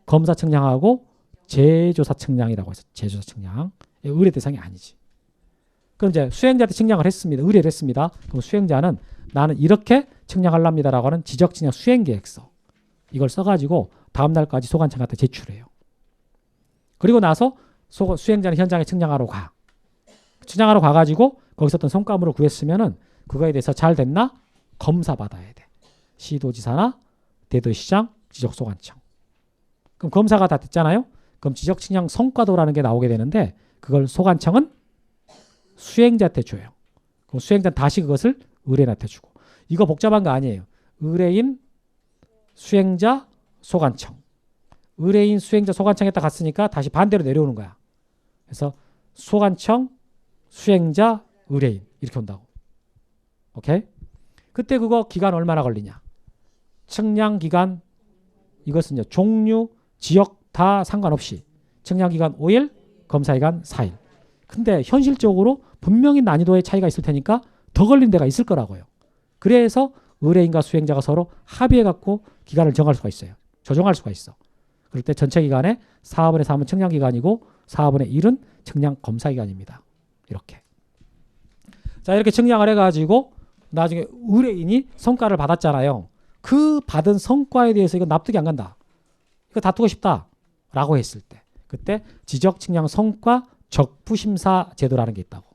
검사 측량하고 재조사 측량이라고 해서 재조사 측량. 의뢰 대상이 아니지. 그럼 이제 수행자한테 측량을 했습니다. 의뢰를 했습니다. 그럼 수행자는 나는 이렇게 측량하랍니다라고 하는 지적 측량 수행 계획서. 이걸 써가지고 다음 날까지 소관청한테 제출해요. 그리고 나서 수행자는 현장에 측량하러 가. 측량하러 가가지고 거기서 어떤 성과물을 구했으면은 그거에 대해서 잘 됐나? 검사 받아야 돼. 시도지사나 대도시장, 지적소관청. 그럼 검사가 다 됐잖아요. 그럼 지적 측량 성과도라는 게 나오게 되는데 그걸 소관청은 수행자한테 줘요. 그럼 수행자는 다시 그것을 의뢰인한테 주고. 이거 복잡한 거 아니에요. 의뢰인, 수행자, 소관청. 의뢰인, 수행자, 소관청에다 갔으니까 다시 반대로 내려오는 거야. 그래서 소관청, 수행자, 의뢰인 이렇게 온다고. 오케이? 그때 그거 기간 얼마나 걸리냐? 측량 기간 이것은 이제 종류, 지역 다 상관없이 측량 기간 5일, 검사 기간 4일. 근데 현실적으로 분명히 난이도의 차이가 있을 테니까 더 걸린 데가 있을 거라고요. 그래서 의뢰인과 수행자가 서로 합의해 갖고 기간을 정할 수가 있어요. 조정할 수가 있어. 그럴 때 전체 기간에 4분의 3은 측량 기간이고 4분의 1은 측량 검사 기간입니다. 이렇게. 자, 이렇게 측량을 해가지고 나중에 의뢰인이 성과를 받았잖아요. 그 받은 성과에 대해서 이거 납득이 안 간다. 이거 다투고 싶다. 라고 했을 때. 그때 지적 측량 성과 적부심사 제도라는 게 있다고.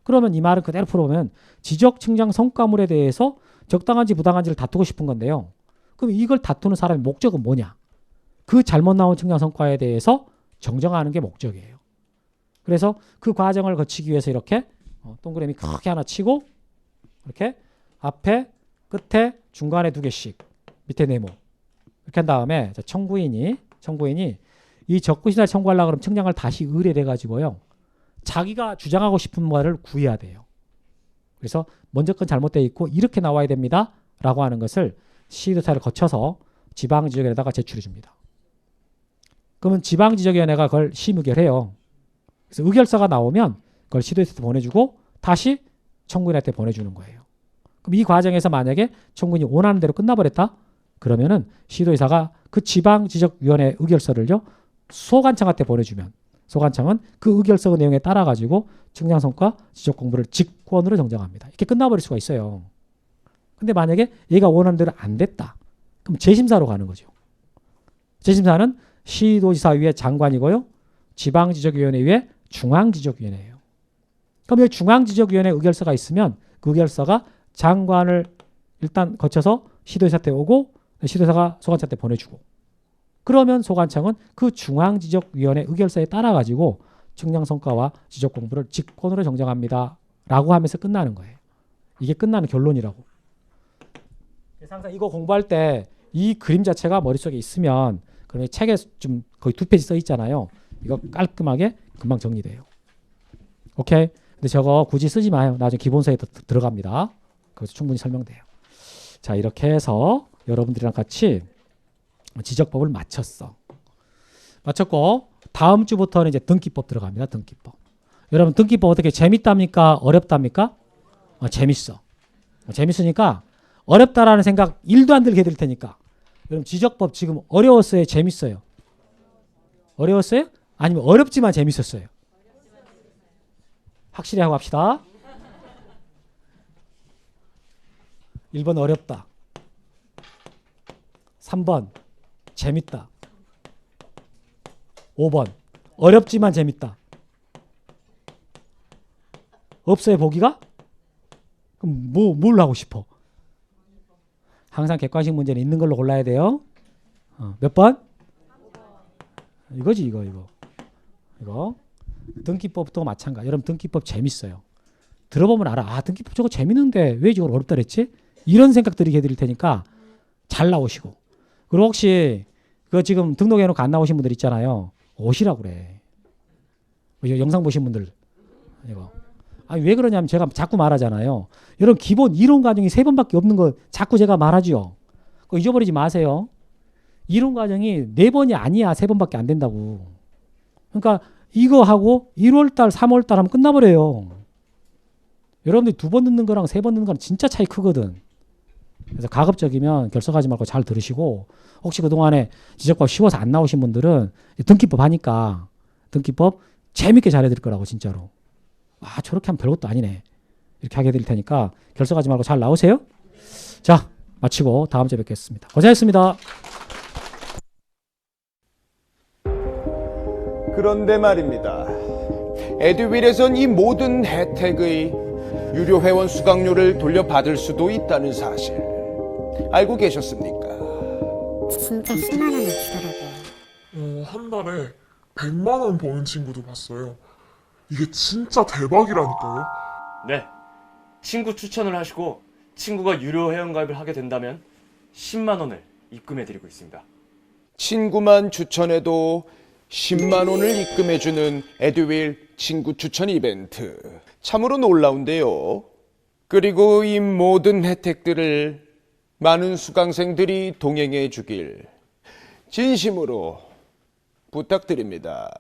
그러면 이 말은 그대로 풀어보면 지적 측량 성과물에 대해서 적당한지 부당한지를 다투고 싶은 건데요. 그럼 이걸 다투는 사람의 목적은 뭐냐? 그 잘못 나온 측량 성과에 대해서 정정하는 게 목적이에요. 그래서 그 과정을 거치기 위해서 이렇게 동그라미 크게 하나 치고 이렇게 앞에 끝에 중간에 2개씩 밑에 네모 이렇게 한 다음에 청구인이 이 적부심사를 청구하려고 그러면 측량을 다시 의뢰를 해가지고요. 자기가 주장하고 싶은 말을 구해야 돼요. 그래서 먼저 건 잘못되어 있고 이렇게 나와야 됩니다. 의결서라고 하는 것을 시도사를 거쳐서 지방지적위원회에다가 제출해 줍니다. 그러면 지방지적위원회가 그걸 심의결해요. 그래서 의결서가 나오면 그걸 시도지사한테 보내주고 다시 청구인한테 보내주는 거예요. 그럼 이 과정에서 만약에 청구인이 원하는 대로 끝나버렸다? 그러면은 시도지사가 그 지방지적위원회 의결서를요 소관청한테 보내주면 소관청은 그 의결서 내용에 따라 가지고 측량성과 지적공부를 직권으로 정정합니다. 이렇게 끝나버릴 수가 있어요. 근데 만약에 얘가 원하는 대로 안 됐다. 그럼 재심사로 가는 거죠. 재심사는 시도지사 위에 장관이고요. 지방지적위원회 위에 중앙지적위원회예요. 그럼 이 중앙지적위원회 의결서가 있으면 그 의결서가 장관을 일단 거쳐서 시도지사한테 오고 시도지사가 소관청한테 보내주고 그러면 소관청은 그 중앙지적위원회 의결서에 따라 가지고 측량성과와 지적공부를 직권으로 정정합니다. 라고 하면서 끝나는 거예요. 이게 끝나는 결론이라고. 그래서 항상 이거 공부할 때 이 그림 자체가 머릿속에 있으면 그러면 책에 좀 거의 2페이지 써 있잖아요. 이거 깔끔하게 금방 정리돼요. 오케이? 근데 저거 굳이 쓰지 마요. 나중에 기본서에 들어갑니다. 그래서 충분히 설명돼요. 자, 이렇게 해서 여러분들이랑 같이 지적법을 마쳤어. 마쳤고 다음 주부터는 이제 등기법 들어갑니다. 등기법. 여러분 등기법 어떻게 재밌답니까? 어렵답니까? 재밌어. 재밌으니까 어렵다라는 생각 1도 안 들게 될 테니까. 여러분 지적법 지금 어려웠어요? 재밌어요? 어려웠어요? 아니면 어렵지만 재밌었어요? 확실히 하고 합시다. 1번 어렵다. 3번 재밌다. 5번 어렵지만 재밌다. 없어요 보기가? 그럼 뭘 하고 싶어? 항상 객관식 문제는 있는 걸로 골라야 돼요. 몇 번? 이거지 이거. 등기법도 마찬가지. 여러분 등기법 재밌어요. 들어보면 알아. 아 등기법 저거 재밌는데 왜 저걸 어렵다 그랬지? 이런 생각 들게 해드릴 테니까 잘 나오시고. 그리고 혹시 그 지금 등록해놓고 안 나오신 분들 있잖아요. 오시라고 그래. 영상 보신 분들 이거. 아니 왜 그러냐면 제가 자꾸 말하잖아요. 여러분 기본 이론 과정이 3번밖에 없는 거 자꾸 제가 말하죠. 그거 잊어버리지 마세요. 이론 과정이 4번이 아니야. 3번밖에 안 된다고. 그러니까 이거 하고 1월달 3월달 하면 끝나버려요. 여러분들이 2번 듣는 거랑 3번 듣는 거랑 진짜 차이 크거든. 그래서 가급적이면 결석하지 말고 잘 들으시고 혹시 그동안에 지적법 쉬워서 안 나오신 분들은 등기법 하니까 등기법 재밌게 잘해드릴 거라고 진짜로. 아 저렇게 하면 별것도 아니네. 이렇게 하게 해드릴 테니까 결석하지 말고 잘 나오세요. 자 마치고 다음 주에 뵙겠습니다. 고생했습니다. 그런데 말입니다. 에듀윌에선 이 모든 혜택의 유료 회원 수강료를 돌려받을 수도 있다는 사실 알고 계셨습니까? 진짜 10만 원을 주더라고요. 한 달에 100만 원 버는 친구도 봤어요. 이게 진짜 대박이라니까요. 네, 친구 추천을 하시고 친구가 유료 회원가입을 하게 된다면 10만 원을 입금해드리고 있습니다. 친구만 추천해도 10만 원을 입금해주는 에듀윌 친구 추천 이벤트. 참으로 놀라운데요. 그리고 이 모든 혜택들을 많은 수강생들이 동행해 주길 진심으로 부탁드립니다.